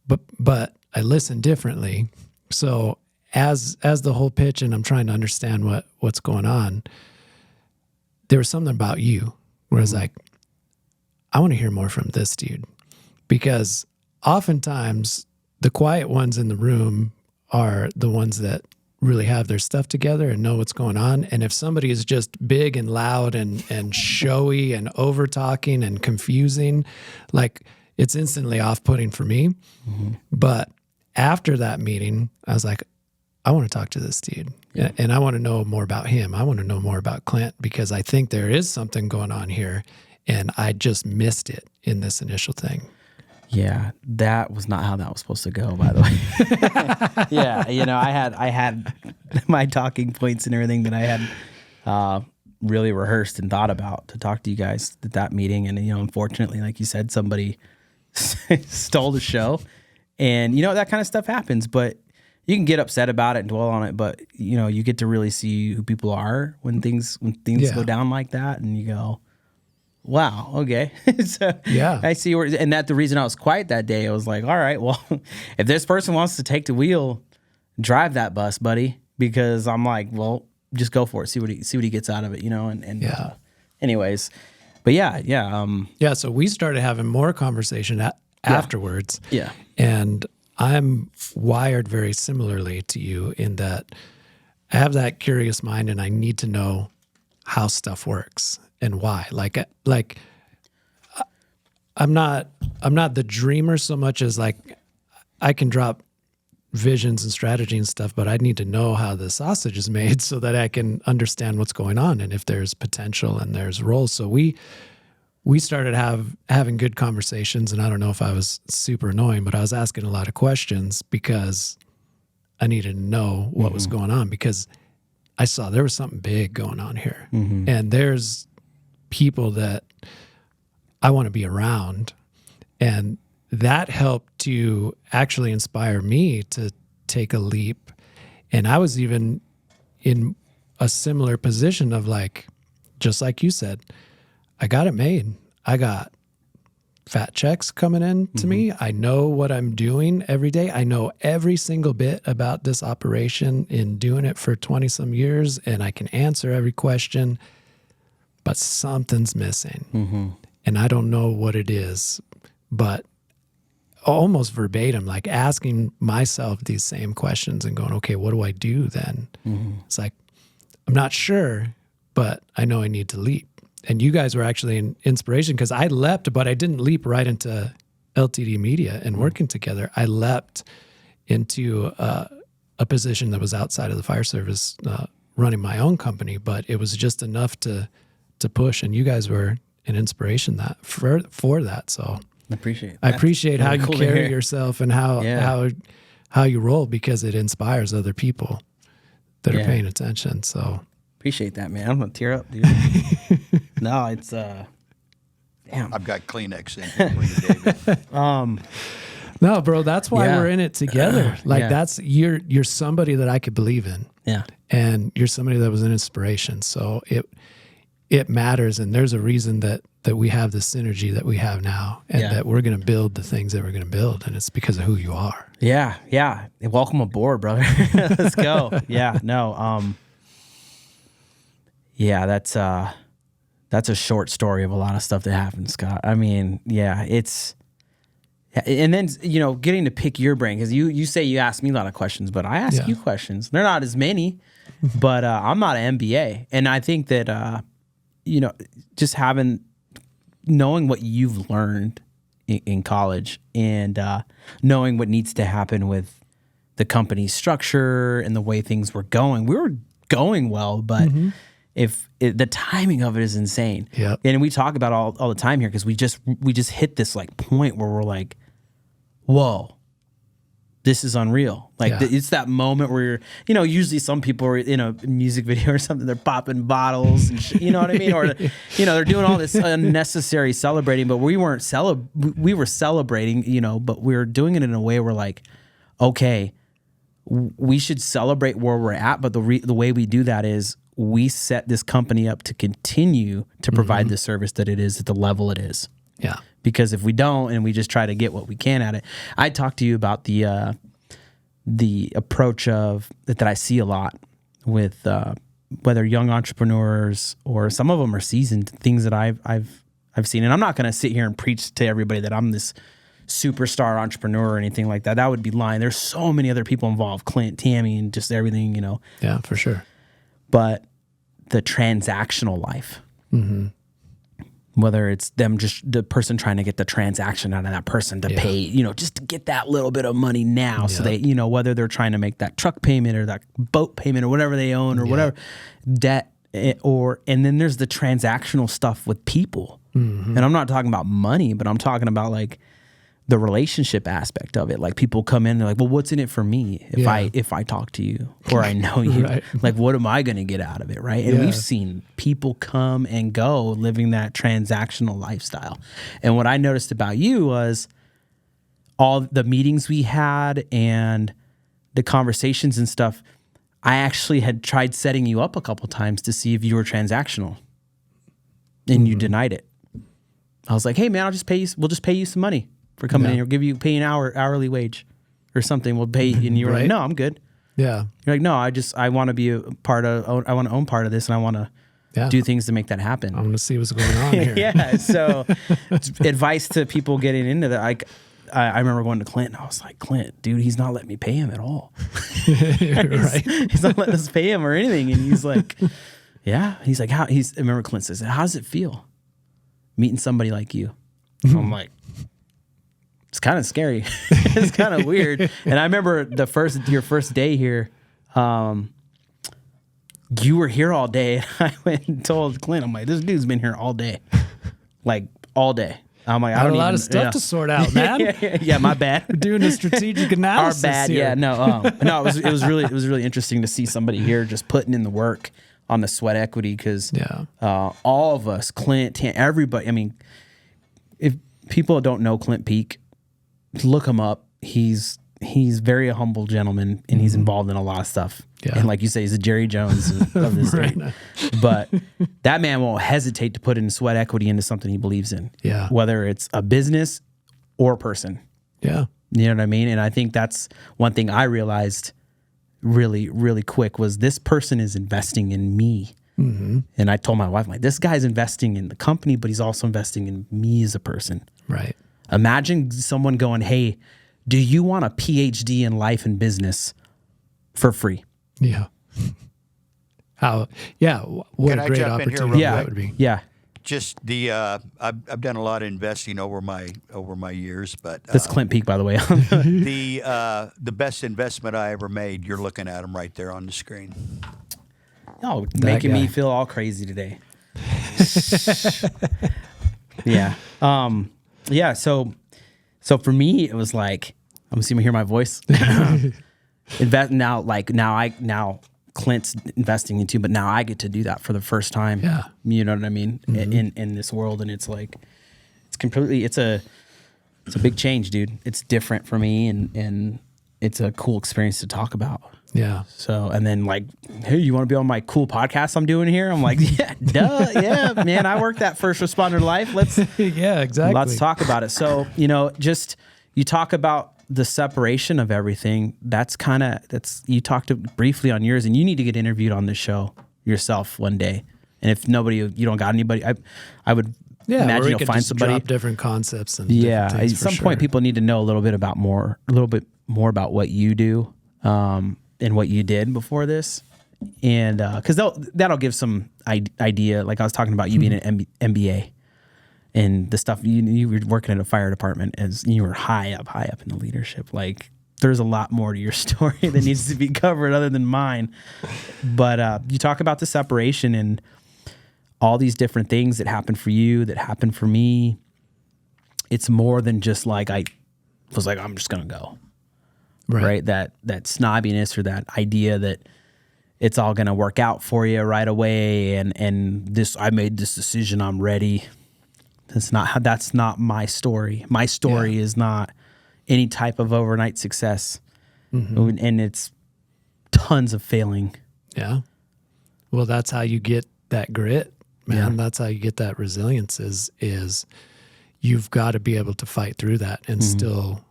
S1: but I listened differently. So as the whole pitch, and I'm trying to understand what's going on, there was something about you where I was like, I want to hear more from this dude, because oftentimes the quiet ones in the room are the ones that really have their stuff together and know what's going on. And if somebody is just big and loud and showy and over talking and confusing, like it's instantly off-putting for me. But after that meeting, I was like, I want to talk to this dude. Yeah. And I want to know more about him. I want to know more about Clint, because I think there is something going on here, and I just missed it in this initial thing.
S2: Yeah, that was not how that was supposed to go, by the way. Yeah, you know, I had my talking points and everything that I had really rehearsed and thought about to talk to you guys at that meeting. And, you know, unfortunately, like you said, somebody stole the show. And, you know, that kind of stuff happens, but you can get upset about it and dwell on it. But, you know, you get to really see who people are when things go down like that. And you go, wow, okay. So
S1: yeah,
S2: I see and the reason I was quiet that day, I was like, all right, well, if this person wants to take the wheel, drive that bus, buddy, because I'm like, well, just go for it. See what he gets out of it, you know? And anyways, but yeah.
S1: So we started having more conversation afterwards.
S2: Yeah.
S1: And I'm wired very similarly to you in that I have that curious mind, and I need to know how stuff works and why. Like I'm not the dreamer so much as like I can drop visions and strategy and stuff, but I need to know how the sausage is made so that I can understand what's going on and if there's potential and there's roles. So we started having good conversations, and I don't know if I was super annoying, but I was asking a lot of questions because I needed to know what was going on, because I saw there was something big going on here. And there's people that I want to be around, and that helped to actually inspire me to take a leap. And I was even in a similar position of like, just like you said, I got it made. I got fat checks coming in to me. I know what I'm doing every day. I know every single bit about this operation in doing it for 20 some years, and I can answer every question, but something's missing. And I don't know what it is, but almost verbatim, like asking myself these same questions and going, okay, what do I do then? It's like, I'm not sure, but I know I need to leap. And you guys were actually an inspiration, because I leapt, but I didn't leap right into LTD Media and working together. I leapt into a position that was outside of the fire service, running my own company, but it was just enough to push. And you guys were an inspiration for that. So
S2: I appreciate that.
S1: I appreciate how you carry yourself and how you roll, because it inspires other people that are paying attention. So
S2: appreciate that, man. I'm gonna tear up, dude. No, it's damn.
S3: I've got Kleenex in here for you, David.
S1: No, bro, that's why we're in it together. Like that's you're somebody that I could believe in.
S2: Yeah.
S1: And you're somebody that was an inspiration. So it matters, and there's a reason that we have the synergy that we have now, and that we're going to build the things that we're going to build, and it's because of who you are.
S2: Yeah, yeah. Welcome aboard, brother. Let's go. Yeah, no. Yeah, that's a short story of a lot of stuff that happened, Scott. I mean, yeah, it's, and then, you know, getting to pick your brain, because you say you ask me a lot of questions, but I ask you questions. They're not as many, but I'm not an MBA, and I think that you know, just knowing what you've learned in college, and knowing what needs to happen with the company's structure and the way things were going. We were going well, but the timing of it is insane.
S1: Yeah.
S2: And we talk about all the time here, because we just hit this like point where we're like, whoa, this is unreal. Like it's that moment where you're, you know, usually some people are in a music video or something, they're popping bottles and you know what I mean? Or, you know, they're doing all this unnecessary celebrating, but we were celebrating, you know, but we were doing it in a way where like, okay, we should celebrate where we're at. But the way we do that is we set this company up to continue to provide the service that it is at the level it is.
S1: Yeah.
S2: Because if we don't, and we just try to get what we can at it, I talked to you about the approach of that I see a lot with whether young entrepreneurs or some of them are seasoned, things that I've seen. And I'm not going to sit here and preach to everybody that I'm this superstar entrepreneur or anything like that. That would be lying. There's so many other people involved, Clint, Tammy, and just everything, you know.
S1: Yeah, for sure.
S2: But the transactional life. Whether it's them, just the person trying to get the transaction out of that person to pay, you know, just to get that little bit of money now. So they, you know, whether they're trying to make that truck payment or that boat payment or whatever they own or whatever debt, and then there's the transactional stuff with people. And I'm not talking about money, but I'm talking about like the relationship aspect of it. Like people come in and they're like, well, what's in it for me if I talk to you or I know you? Like, what am I going to get out of it, right? And we've seen people come and go living that transactional lifestyle. And what I noticed about you was all the meetings we had and the conversations and stuff, I actually had tried setting you up a couple times to see if you were transactional, and you denied it. I was like, hey man, we'll just pay you some money for coming in, or pay an hourly wage or something. We'll pay you. And you were like, no, I'm good.
S1: Yeah.
S2: You're like, no, I want to be a part of, I want to own part of this, and I want to do things to make that happen.
S1: I want to see what's going on here.
S2: So advice to people getting into that. I remember going to Clint, and I was like, Clint, dude, he's not letting me pay him at all. He's not letting us pay him or anything. And he's like, yeah. He's like, I remember Clint says, how does it feel meeting somebody like you? I'm like, it's kind of scary. It's kind of weird. And I remember your first day here, you were here all day. And I went and told Clint, I'm like, this dude's been here all day, like all day. I'm like, I don't
S1: a lot of stuff to sort out, man.
S2: Yeah, my bad.
S1: We're doing a strategic analysis.
S2: Our bad.
S1: Here.
S2: Yeah, no. It was really interesting to see somebody here just putting in the work on the sweat equity because all of us, Clint, everybody. I mean, if people don't know Clint Peak, look him up. He's very a humble gentleman, and he's involved in a lot of stuff. Yeah. And like you say, he's a Jerry Jones of this day. But that man won't hesitate to put in sweat equity into something he believes in.
S1: Yeah.
S2: Whether it's a business or a person.
S1: Yeah.
S2: You know what I mean? And I think that's one thing I realized really, really quick was this person is investing in me. Mm-hmm. And I told my wife, I'm like, this guy's investing in the company, but he's also investing in me as a person.
S1: Right.
S2: Imagine someone going, hey, do you want a PhD in life and business for free?
S1: Yeah. What
S3: Can
S1: a
S3: I
S1: great
S3: jump in here
S1: opportunity
S3: real
S1: that
S3: quick?
S1: would be.
S2: Yeah.
S3: Just I've done a lot of investing over my years, but
S2: That's Clint Peak, by the way.
S3: the best investment I ever made, you're looking at them right there on the screen.
S2: Oh, making me feel all crazy today. Yeah. Yeah. So for me, it was like, I'm assuming hear my voice. Now Clint's investing into, but now I get to do that for the first time.
S1: Yeah.
S2: You know what I mean? Mm-hmm. In this world. And it's like, it's a big change, dude. It's different for me and it's a cool experience to talk about.
S1: Yeah.
S2: So, and then like, hey, you want to be on my cool podcast I'm doing here? I'm like, yeah, duh. Yeah, man, I work that first responder life.
S1: Yeah, exactly.
S2: Let's talk about it. So, just, you talk about the separation of everything. You talked briefly on yours, and you need to get interviewed on this show yourself one day. And if you don't got anybody, I would imagine you'll find somebody.
S1: Drop different concepts and
S2: at some point people need to know a little bit more about what you do, and what you did before this. And, cause that'll give some idea. Like I was talking about you being an MBA. And the stuff you were working at a fire department as you were high up in the leadership. Like there's a lot more to your story that needs to be covered other than mine. But you talk about the separation and all these different things that happened for you, that happened for me. It's more than just like I was like, I'm just gonna go. Right? That snobbiness or that idea that it's all gonna work out for you right away and this I made this decision, I'm ready. That's not my story. My story is not any type of overnight success. Mm-hmm. And it's tons of failing.
S1: Yeah. Well, that's how you get that grit, man. Yeah. That's how you get that resilience is you've got to be able to fight through that and still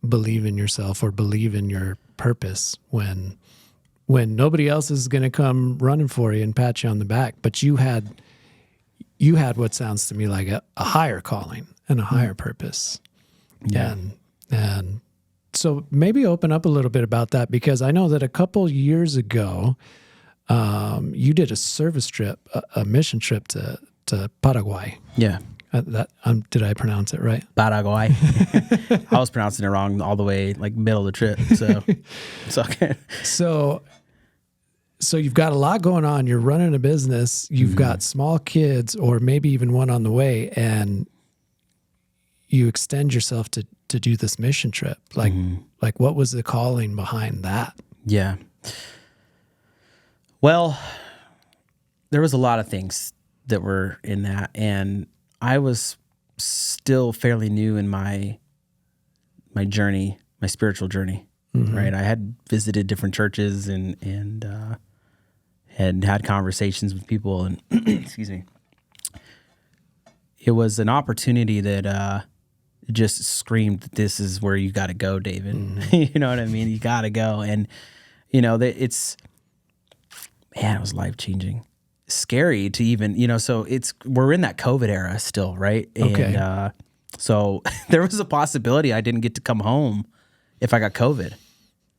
S1: believe in yourself or believe in your purpose when nobody else is going to come running for you and pat you on the back. But you had what sounds to me like a higher calling and a higher purpose. Yeah. And so maybe open up a little bit about that, because I know that a couple years ago, you did a service trip, a mission trip to Paraguay.
S2: Yeah.
S1: Did I pronounce it right?
S2: Paraguay. I was pronouncing it wrong all the way, like middle of the trip. So it's okay.
S1: So you've got a lot going on. You're running a business. You've got small kids, or maybe even one on the way, and you extend yourself to do this mission trip. Like what was the calling behind that?
S2: Yeah. Well, there was a lot of things that were in that, and I was still fairly new in my journey, my spiritual journey. Right. I had visited different churches and had conversations with people, and excuse me. It was an opportunity that just screamed, "This is where you got to go, David." You know what I mean? You got to go, and that it was life changing. Scary to even, so we're in that COVID era still, right?
S1: Okay.
S2: And so there was a possibility I didn't get to come home if I got COVID.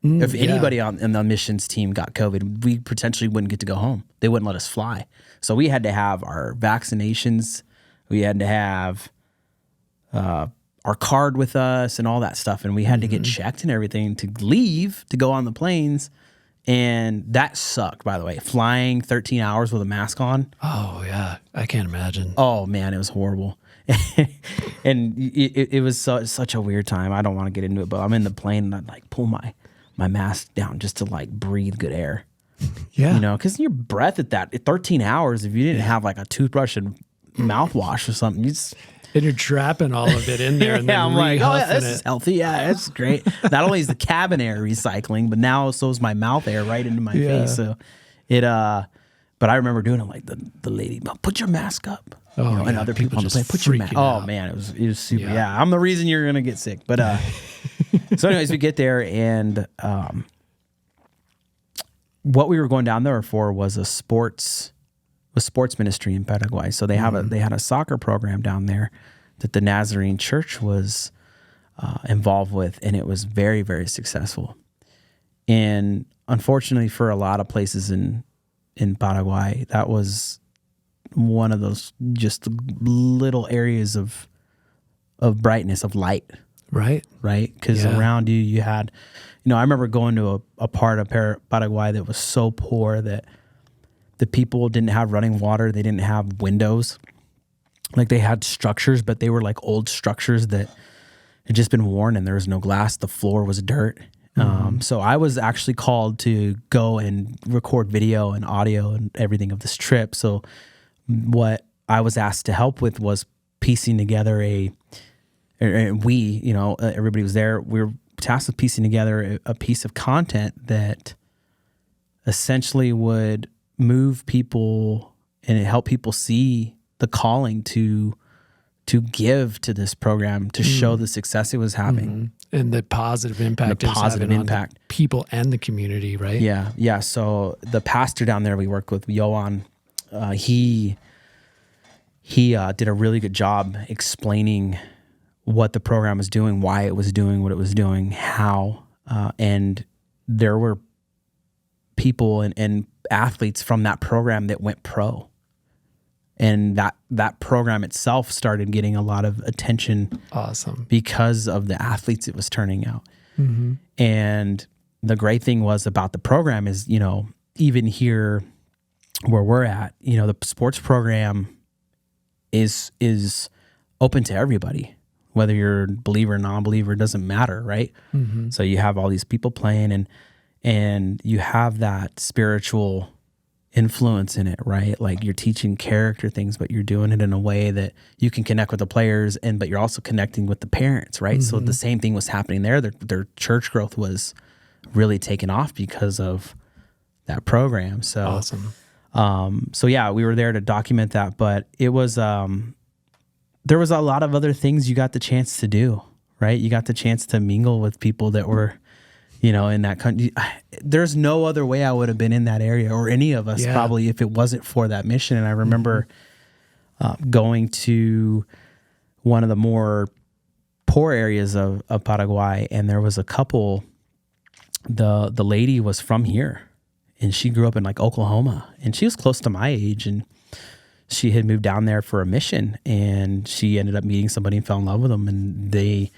S2: If anybody in the missions team got COVID, we potentially wouldn't get to go home. They wouldn't let us fly. So we had to have our vaccinations. We had to have our card with us and all that stuff. And we had to get checked and everything to leave, to go on the planes. And that sucked, by the way. Flying 13 hours with a mask on.
S1: Oh, yeah. I can't imagine.
S2: Oh, man, it was horrible. And it was such a weird time. I don't want to get into it, but I'm in the plane and I'd like pull my mask down just to like breathe good air.
S1: Yeah.
S2: You know, because your breath at 13 hours, if you didn't have like a toothbrush and mouthwash or something, you just...
S1: And you're trapping all of it in there. And then
S2: I'm like, oh, yeah, this
S1: it.
S2: is healthy. Yeah, that's great. Not only is the cabin air recycling, but now so is my mouth air right into my face. So it, but I remember doing it like the lady, put your mask up.
S1: Oh,
S2: you know, and other people on the plane, put your mask. Oh man, it was super. Yeah, I'm the reason you're gonna get sick. But so anyways, we get there and what we were going down there for was a sports ministry in Paraguay. So they had a soccer program down there that the Nazarene Church was involved with, and it was very, very successful. And unfortunately, for a lot of places in Paraguay, that was one of those just little areas of brightness, of light. Right. Because around you had, I remember going to a part of Paraguay that was so poor that the people didn't have running water. They didn't have windows. Like they had structures, but they were like old structures that had just been worn and there was no glass. The floor was dirt. So I was actually called to go and record video and audio and everything of this trip. So what I was asked to help with was piecing together everybody was there. We were tasked with piecing together a piece of content that essentially would move people and help people see the calling to give to this program, to show the success it was having.
S1: And the positive impact on the people and the community, right?
S2: Yeah. So the pastor down there we worked with, Johan, he did a really good job explaining what the program was doing, why it was doing what it was doing, how, and there were people and athletes from that program that went pro. And that program itself started getting a lot of attention.
S1: Awesome.
S2: Because of the athletes it was turning out. And the great thing was about the program is, even here where we're at, the sports program is open to everybody. Whether you're a believer or non-believer, it doesn't matter, right? So you have all these people playing and you have that spiritual influence in it, right? Like you're teaching character things, but you're doing it in a way that you can connect with the players but you're also connecting with the parents, right? So the same thing was happening there. Their church growth was really taken off because of that program. So
S1: awesome.
S2: So yeah, we were there to document that, but it was, there was a lot of other things you got the chance to do, right? You got the chance to mingle with people that were, in that country. There's no other way I would have been in that area, or any of us probably, if it wasn't for that mission. And I remember going to one of the more poor areas of Paraguay, and there was a couple, the lady was from here, and she grew up in like Oklahoma, and she was close to my age, and she had moved down there for a mission, and she ended up meeting somebody and fell in love with them, and they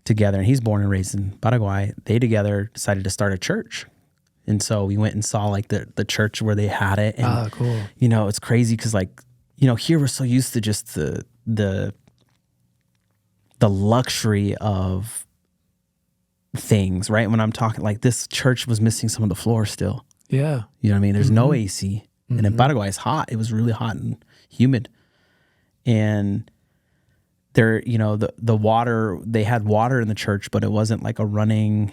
S2: together, and he's born and raised in Paraguay, they together decided to start a church. And so we went and saw like the church where they had it. And,
S1: cool.
S2: It's crazy because here we're so used to just the luxury of things, right? When I'm talking like this church was missing some of the floor still.
S1: Yeah.
S2: You know what I mean? There's no AC. And in Paraguay it's hot. It was really hot and humid. And there, the water, they had water in the church, but it wasn't like a running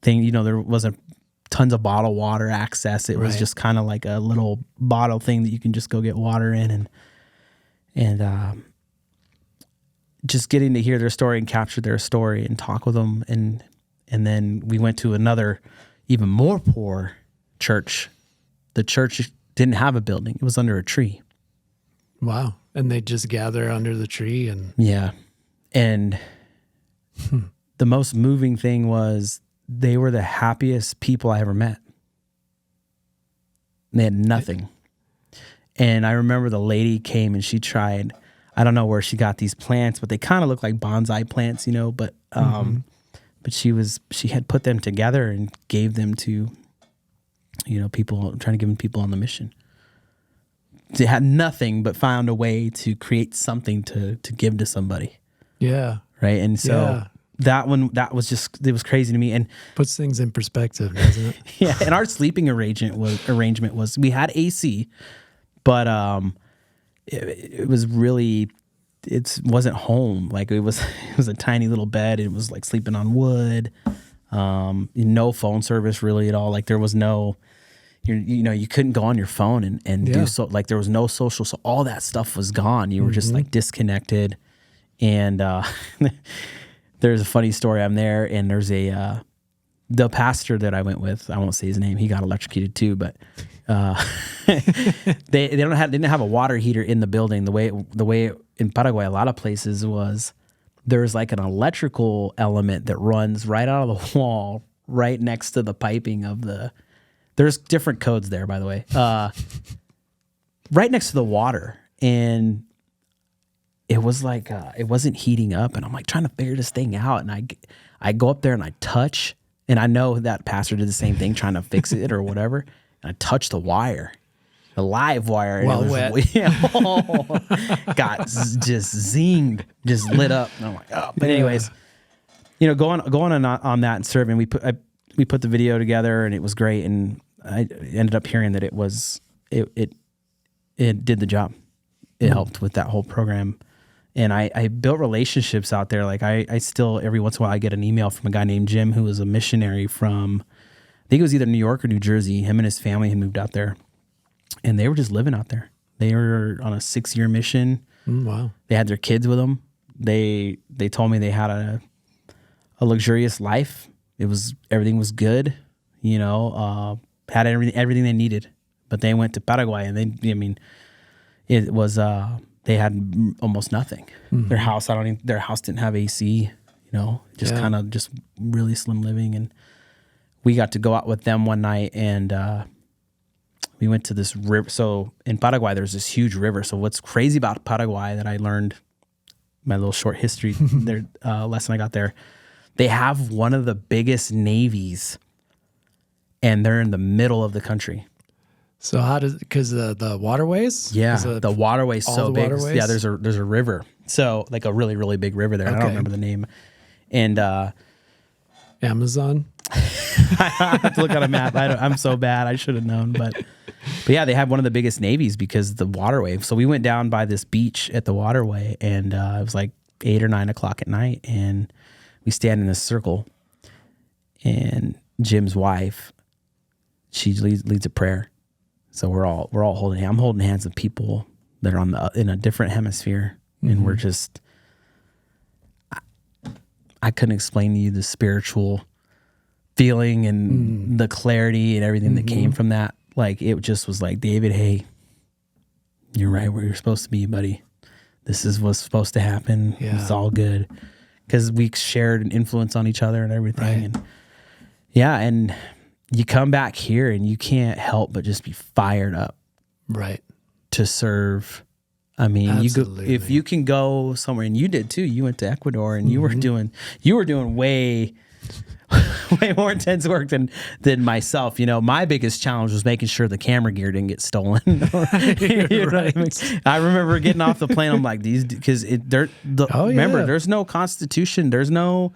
S2: thing. There wasn't tons of bottled water access. It was just kind of like a little bottle thing that you can just go get water in, and just getting to hear their story and capture their story and talk with them. And then we went to another even more poor church. The church didn't have a building. It was under a tree.
S1: Wow. And they just gather under the tree and...
S2: Yeah. And the most moving thing was they were the happiest people I ever met. They had nothing. And I remember the lady came and she tried... I don't know where she got these plants, but they kind of look like bonsai plants, you know, but she had put them together and gave them to, you know, people, trying to give them people on the mission. They had nothing, but found a way to create something to give to somebody.
S1: Yeah.
S2: Right. And so that was crazy to me, and
S1: puts things in perspective, doesn't it?
S2: Yeah. And our sleeping arrangement was we had AC, but it was really, it wasn't home. Like it was a tiny little bed. It was like sleeping on wood. No phone service really at all. Like there was no, you couldn't go on your phone and do so. Like there was no social. So all that stuff was gone. You were just like disconnected. And there's a funny story. I'm there, and there's the pastor that I went with. I won't say his name. He got electrocuted too, but they didn't have a water heater in the building. The way in Paraguay, a lot of places was there's like an electrical element that runs right out of the wall, right next to the piping of the. There's different codes there, by the way. Right next to the water, and it was like it wasn't heating up, and I'm like trying to figure this thing out, and I go up there and I touch, and I know that pastor did the same thing, trying to fix it or whatever. And I touched the wire, the live wire, and it was got just zinged, just lit up, and I'm like, oh. But anyways, going on that and serving, we put the video together, and it was great, and I ended up hearing that it did the job. It helped with that whole program. And I built relationships out there. Like I still, every once in a while, I get an email from a guy named Jim, who was a missionary from, I think it was either New York or New Jersey. Him and his family had moved out there, and they were just living out there. They were on a 6-year mission.
S1: Wow. They
S2: had their kids with them. They told me they had a luxurious life. Everything was good, had everything they needed. But they went to Paraguay, and it was, they had almost nothing. Their house didn't have AC, kind of just really slim living. And we got to go out with them one night, and we went to this river. So in Paraguay, there's this huge river. So what's crazy about Paraguay that I learned, my little short history there, lesson I got there, they have one of the biggest navies, and they're in the middle of the country.
S1: So because the waterways?
S2: Yeah, the waterway's so big.
S1: Waterways?
S2: Yeah, there's a river. So like a really, really big river there. Okay. I don't remember the name. And
S1: Amazon?
S2: I have to look at a map. I'm so bad. I should have known. But yeah, they have one of the biggest navies because of the waterway. So we went down by this beach at the waterway, and it was like 8 or 9 o'clock at night, and we stand in a circle, and Jim's wife, she leads a prayer. So we're all holding hands. I'm holding hands with people that are in a different hemisphere, and we're just. I couldn't explain to you the spiritual feeling and the clarity and everything that came from that. Like it just was like, David, hey, you're right where you're supposed to be, buddy. This is what's supposed to happen. Yeah. It's all good because we shared an influence on each other and everything. Right. And you come back here and you can't help but just be fired up,
S1: right, to
S2: serve. I mean,
S1: absolutely.
S2: If you can go somewhere, and you did too. You went to Ecuador, and you were doing way more intense work than myself. My biggest challenge was making sure the camera gear didn't get stolen. Right. I remember getting off the plane. I'm like, remember, there's no constitution. There's no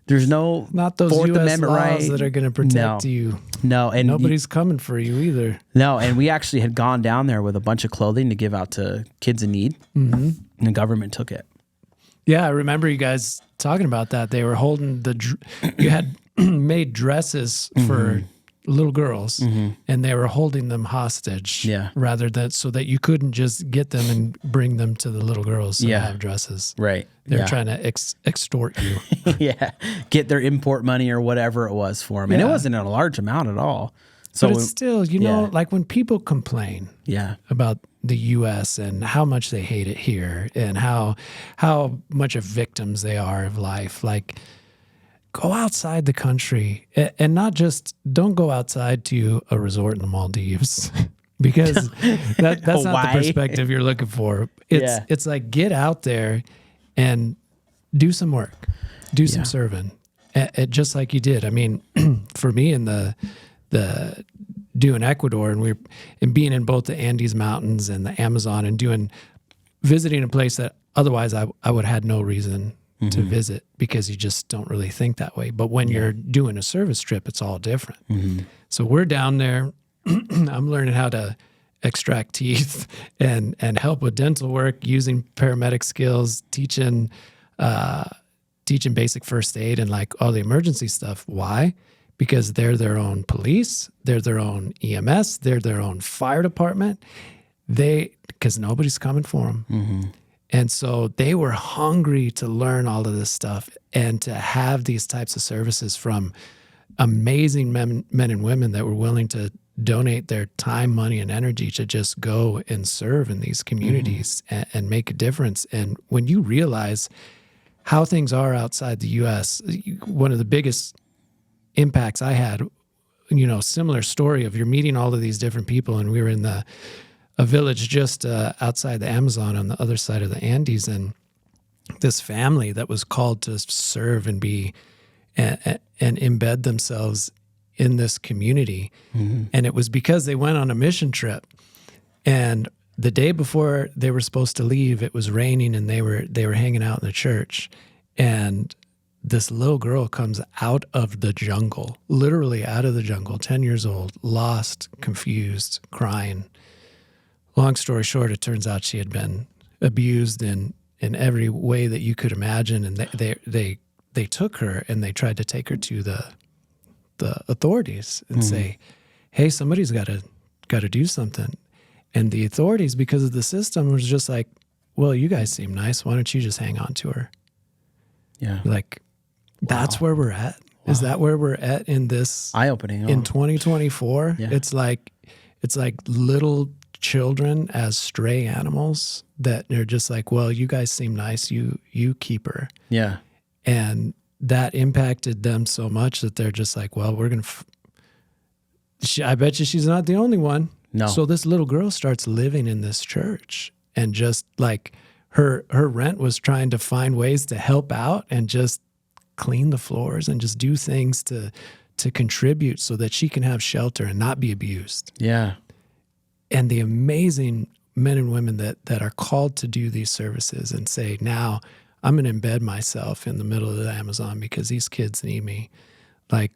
S1: not those
S2: Fourth
S1: US
S2: Amendment
S1: laws
S2: right
S1: that are going to protect you.
S2: No, and
S1: nobody's coming for you either.
S2: No, and we actually had gone down there with a bunch of clothing to give out to kids in need, and the government took it.
S1: Yeah, I remember you guys talking about that. They were holding you had made dresses for little girls, and they were holding them hostage.
S2: Yeah,
S1: rather than so that you couldn't just get them and bring them to the little girls to have dresses.
S2: Right.
S1: They're trying to extort you.
S2: Yeah, get their import money or whatever it was for them, and it wasn't a large amount at all. So
S1: but it's still, like when people complain about the U.S. and how much they hate it here and how much of victims they are of life, like go outside the country and not just don't go outside to a resort in the Maldives. because that's not
S2: Why?
S1: the perspective you're looking for. It's like, get out there and do some work, do some serving, just like you did. I mean, for me in the doing Ecuador and being in both the Andes Mountains and the Amazon and visiting a place that otherwise I would have had no reason to visit, because you just don't really think that way. But when you're doing a service trip, it's all different. So we're down there. I'm learning how to extract teeth and help with dental work using paramedic skills, teaching basic first aid and like all the emergency stuff. Why? Because they're their own police, they're their own EMS, they're their own fire department. Because nobody's coming for them. And so they were hungry to learn all of this stuff and to have these types of services from amazing men and women that were willing to donate their time, money, and energy to just go and serve in these communities and make a difference. And when you realize how things are outside the U.S., one of the biggest impacts I had, similar story of you're meeting all of these different people, and we were in a village just outside the Amazon on the other side of the Andes, and this family that was called to serve and be and embed themselves in this community. And it was because they went on a mission trip, and the day before they were supposed to leave, it was raining, and they were hanging out in the church, and this little girl comes out of the jungle, literally out of the jungle, 10 years old, lost, confused, crying. Long story short, it turns out she had been abused in every way that you could imagine, and they took her and they tried to take her to the authorities and say, "Hey, somebody's got to do something." And the authorities, because of the system, was just like, "Well, you guys seem nice. Why don't you just hang on to her?"
S2: Yeah,
S1: like that's where we're at. Wow. Is that where we're at in this
S2: eye-opening
S1: in 2024?
S2: Yeah.
S1: It's like little children as stray animals that they're just like, well, you guys seem nice, you keep her.
S2: Yeah.
S1: And that impacted them so much that they're just like, well, we're gonna I bet you she's not the only one.
S2: No.
S1: So this little girl starts living in this church, and just like her rent was trying to find ways to help out and just clean the floors and just do things to contribute so that she can have shelter and not be abused.
S2: Yeah.
S1: And the amazing men and women that are called to do these services and say, now I'm going to embed myself in the middle of the Amazon because these kids need me. Like,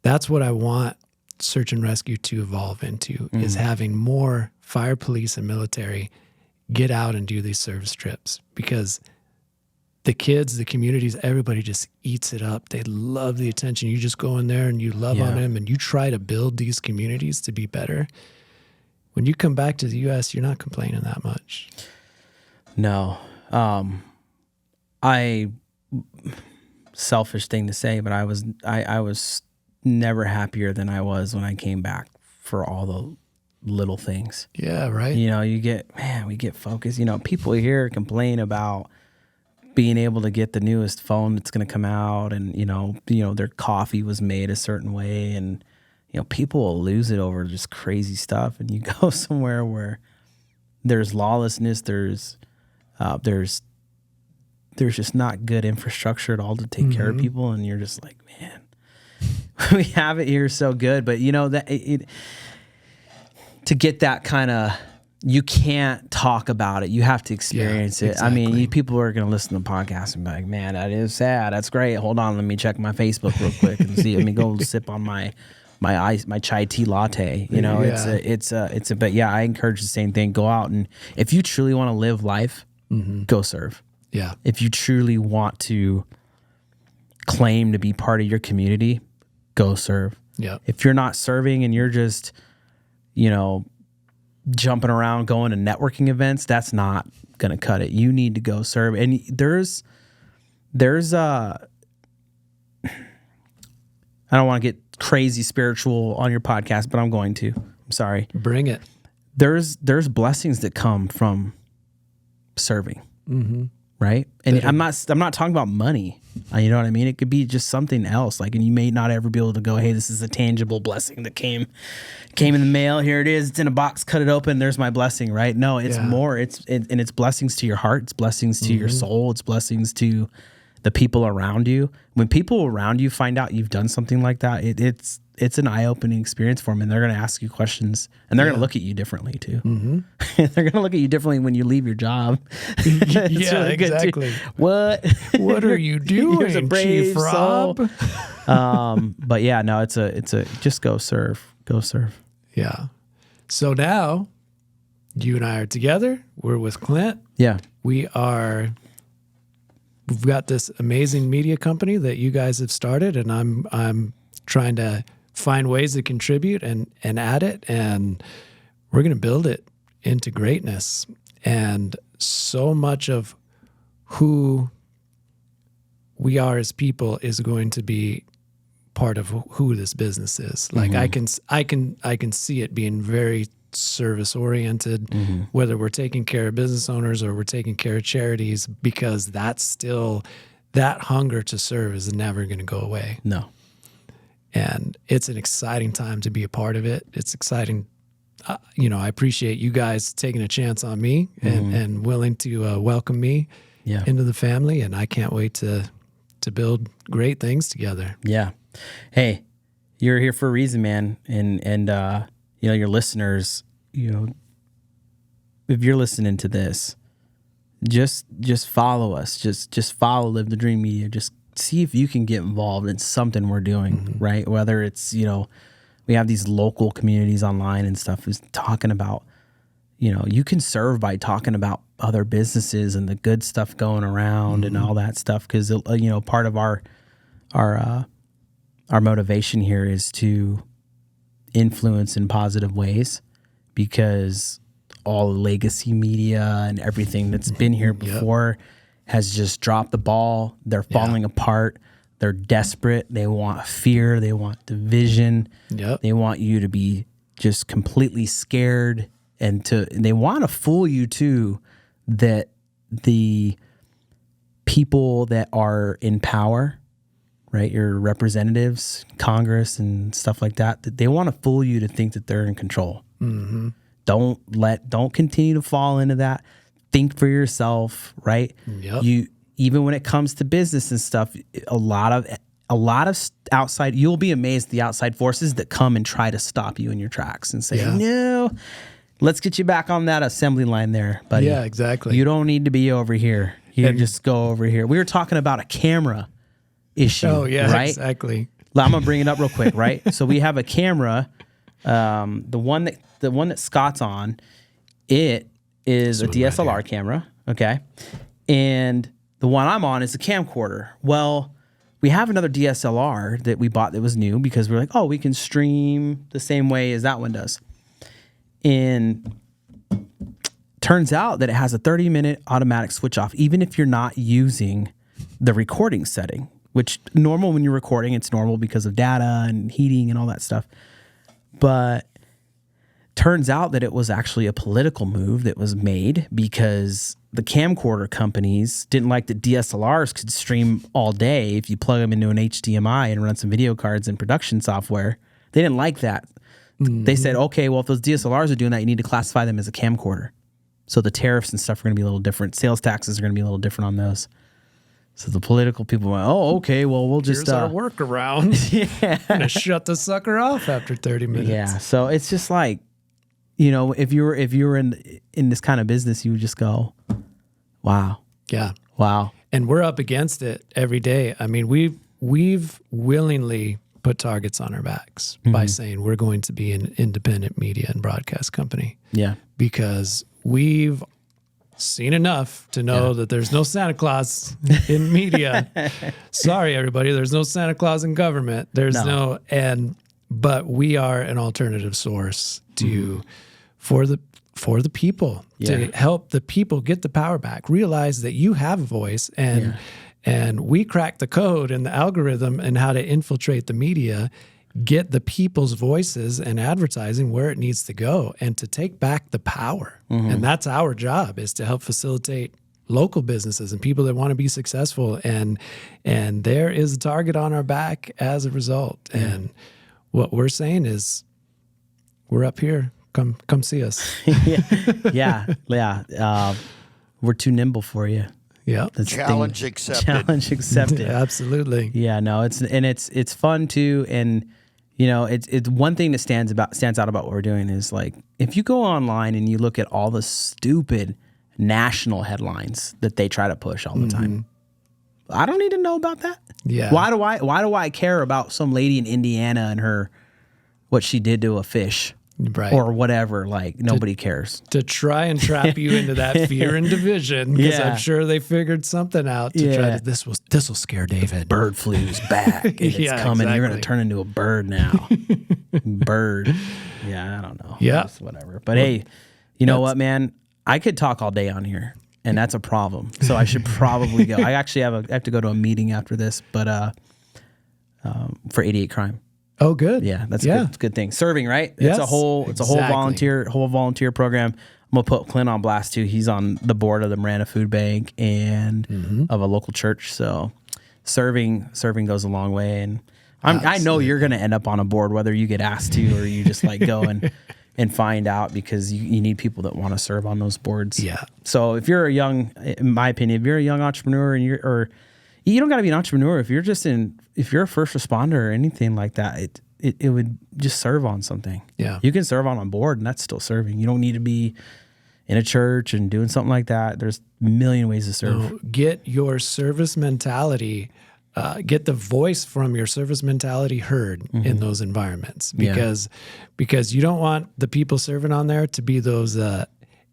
S1: that's what I want search and rescue to evolve into, is having more fire, police, and military get out and do these service trips, because the kids, the communities, everybody just eats it up. They love the attention. You just go in there and you love on them and you try to build these communities to be better. When you come back to the U.S., you're not complaining that much.
S2: No. Selfish thing to say, but I was never happier than I was when I came back for all the little things.
S1: Yeah, right.
S2: We get focused. People here complain about being able to get the newest phone that's going to come out, and their coffee was made a certain way, and people will lose it over just crazy stuff. And you go somewhere where there's lawlessness, there's just not good infrastructure at all to take care of people, and you're just like, man, we have it here so good, but to get that kind of, you can't talk about it. You have to experience it.
S1: Exactly.
S2: I mean, people are going to listen to the podcast and be like, man, that is sad. That's great. Hold on. Let me check my Facebook real quick and see. Let me go sip on my chai tea latte. But yeah, I encourage the same thing. Go out, and if you truly want to live life, go serve.
S1: Yeah.
S2: If you truly want to claim to be part of your community, go serve.
S1: Yeah.
S2: If you're not serving and you're just, jumping around, going to networking events, that's not going to cut it. You need to go serve. And there's I don't want to get crazy spiritual on your podcast, but I'm going to. I'm sorry.
S1: Bring it.
S2: There's blessings that come from serving. right? And I'm not talking about money. You know what I mean? It could be just something else. Like, and you may not ever be able to go, hey, this is a tangible blessing that came in the mail. Here it is. It's in a box. Cut it open. There's my blessing, right? No, it's more. And it's blessings to your heart. It's blessings to your soul. It's blessings to the people around you. When people around you find out you've done something like that, it's an eye-opening experience for them, and they're going to ask you questions, and they're going to look at you differently too. They're going to look at you differently when you leave your job.
S1: Yeah, really exactly.
S2: What
S1: are you doing, Chief Robb?
S2: But yeah, no, it's a just go serve.
S1: Yeah. So now you and I are together. We're with Clint.
S2: Yeah.
S1: We've got this amazing media company that you guys have started, and I'm trying to find ways to contribute and add it, and we're going to build it into greatness. And so much of who we are as people is going to be part of who this business is. Like I can see it being very service oriented, whether we're taking care of business owners or we're taking care of charities, because that's still, that hunger to serve is never going to go away.
S2: No.
S1: And it's an exciting time to be a part of it. It's exciting. I appreciate you guys taking a chance on me and willing to welcome me into the family. And I can't wait to build great things together.
S2: Yeah. Hey, you're here for a reason, man. And your listeners, if you're listening to this, just follow us. Just follow Live the Dream Media. Just see if you can get involved in something we're doing, right? Whether it's, we have these local communities online and stuff is talking about, you can serve by talking about other businesses and the good stuff going around and all that stuff. Cause part of our motivation here is to influence in positive ways, because all legacy media and everything that's been here before has just dropped the ball. They're falling apart. They're desperate. They want fear. They want division. They want you to be just completely scared, and they want to fool you too, that the people that are in power, right, your representatives, Congress and stuff like that they want to fool you to think that they're in control. Don't continue to fall into that. Think for yourself, right? You, even when it comes to business and stuff, a lot of outside, you'll be amazed at the outside forces that come and try to stop you in your tracks and say, no, let's get you back on that assembly line there, buddy.
S1: Yeah, exactly.
S2: You don't need to be over here. You just go over here. We were talking about a camera issue.
S1: Oh, yeah,
S2: right?
S1: Exactly.
S2: I'm gonna bring it up real quick, right? So we have a camera, the one that Scott's on, it is a DSLR camera, okay? And the one I'm on is a camcorder. Well, we have another DSLR that we bought that was new because we're like, oh, we can stream the same way as that one does. And turns out that it has a 30-minute automatic switch off, even if you're not using the recording setting, which normal when you're recording, it's normal because of data and heating and all that stuff. But turns out that it was actually a political move that was made because the camcorder companies didn't like that DSLRs could stream all day if you plug them into an HDMI and run some video cards and production software. They didn't like that. They said, okay, well, if those DSLRs are doing that, you need to classify them as a camcorder. So the tariffs and stuff are going to be a little different. Sales taxes are going to be a little different on those. So the political people went, oh, okay, well, we'll just...
S1: Here's our workaround. Gonna shut the sucker off after 30 minutes.
S2: Yeah, so it's just like, if you were in this kind of business, you would just go, wow.
S1: Yeah.
S2: Wow.
S1: And we're up against it every day. I mean, we've willingly put targets on our backs by saying we're going to be an independent media and broadcast company.
S2: Yeah.
S1: Because we've seen enough to know that there's no Santa Claus in media. Sorry, everybody. There's no Santa Claus in government. But we are an alternative source for the people, to help the people get the power back, realize that you have a voice, and we crack the code and the algorithm and how to infiltrate the media, get the people's voices and advertising where it needs to go, and to take back the power. And that's our job, is to help facilitate local businesses and people that want to be successful. And there is a target on our back as a result. And what we're saying is we're up here. Come see us.
S2: Yeah. We're too nimble for you.
S1: Yeah.
S3: Challenge accepted.
S2: Challenge accepted.
S1: Absolutely.
S2: Yeah, no, it's fun too. And it's one thing that stands out about what we're doing is like, if you go online and you look at all the stupid national headlines that they try to push all the time, I don't need to know about that.
S1: Yeah.
S2: Why do I care about some lady in Indiana and what she did to a fish?
S1: Right.
S2: Or whatever, like nobody cares.
S1: To try and trap you into that fear and division, because I'm sure they figured something out to try to, this will scare David.
S2: Bird flu's back. And it's coming. Exactly. You're going to turn into a bird now. Bird. Yeah, I don't know.
S1: Yeah.
S2: Just whatever. But hey, you know what, man? I could talk all day on here, and that's a problem. So I should probably go. I actually have to go to a meeting after this, but for 88 Crime.
S1: Oh, good.
S2: Yeah, that's a good thing. Serving, right?
S1: Yes,
S2: it's a whole volunteer program. I'm gonna put Clint on blast too. He's on the board of the Marana Food Bank and of a local church. So serving goes a long way. And I know you're gonna end up on a board whether you get asked to or you just like go and find out, because you need people that want to serve on those boards.
S1: Yeah.
S2: So if you're in my opinion, if you're a young entrepreneur and you don't got to be an entrepreneur. If you're a first responder or anything like that, it would just serve on something.
S1: Yeah.
S2: You can serve on a board and that's still serving. You don't need to be in a church and doing something like that. There's a million ways to serve.
S1: No, get your service mentality, get the voice from your service mentality heard in those environments, because you don't want the people serving on there to be those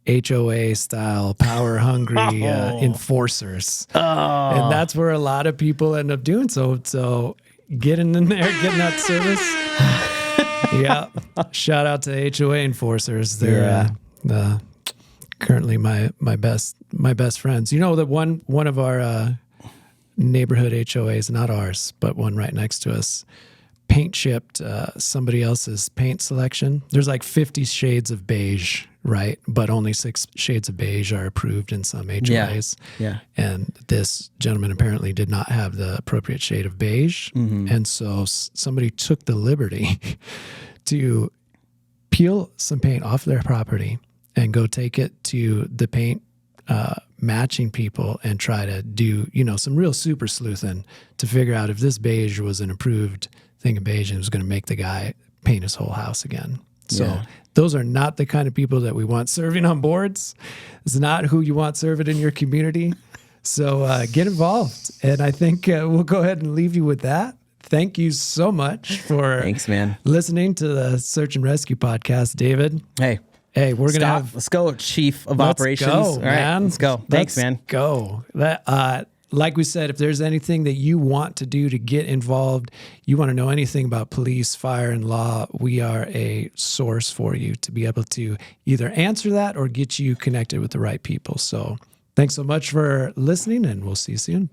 S1: HOA style, power hungry enforcers. And that's where a lot of people end up doing. So getting in there, getting that service. Yeah. Shout out to HOA enforcers. They're currently my best friends. You know that one of our neighborhood HOAs, not ours, but one right next to us, paint shipped somebody else's paint selection. There's like 50 shades of beige, right? But only 6 shades of beige are approved in some HOAs.
S2: Yeah.
S1: And this gentleman apparently did not have the appropriate shade of beige. And so somebody took the liberty to peel some paint off their property and go take it to the paint matching people and try to do, some real super sleuthing to figure out if this beige was an approved thing of beige and was going to make the guy paint his whole house again. So those are not the kind of people that we want serving on boards. It's not who you want serving in your community. So get involved. And I think we'll go ahead and leave you with that. Thank you so much for listening to the Search and Rescue podcast, David.
S2: Hey,
S1: we're going to
S2: let's go, Chief of Operations.
S1: Go, man.
S2: Let's go. Thanks, man.
S1: Go. Like we said, if there's anything that you want to do to get involved, you want to know anything about police, fire, and law, we are a source for you to be able to either answer that or get you connected with the right people. So thanks so much for listening, and we'll see you soon.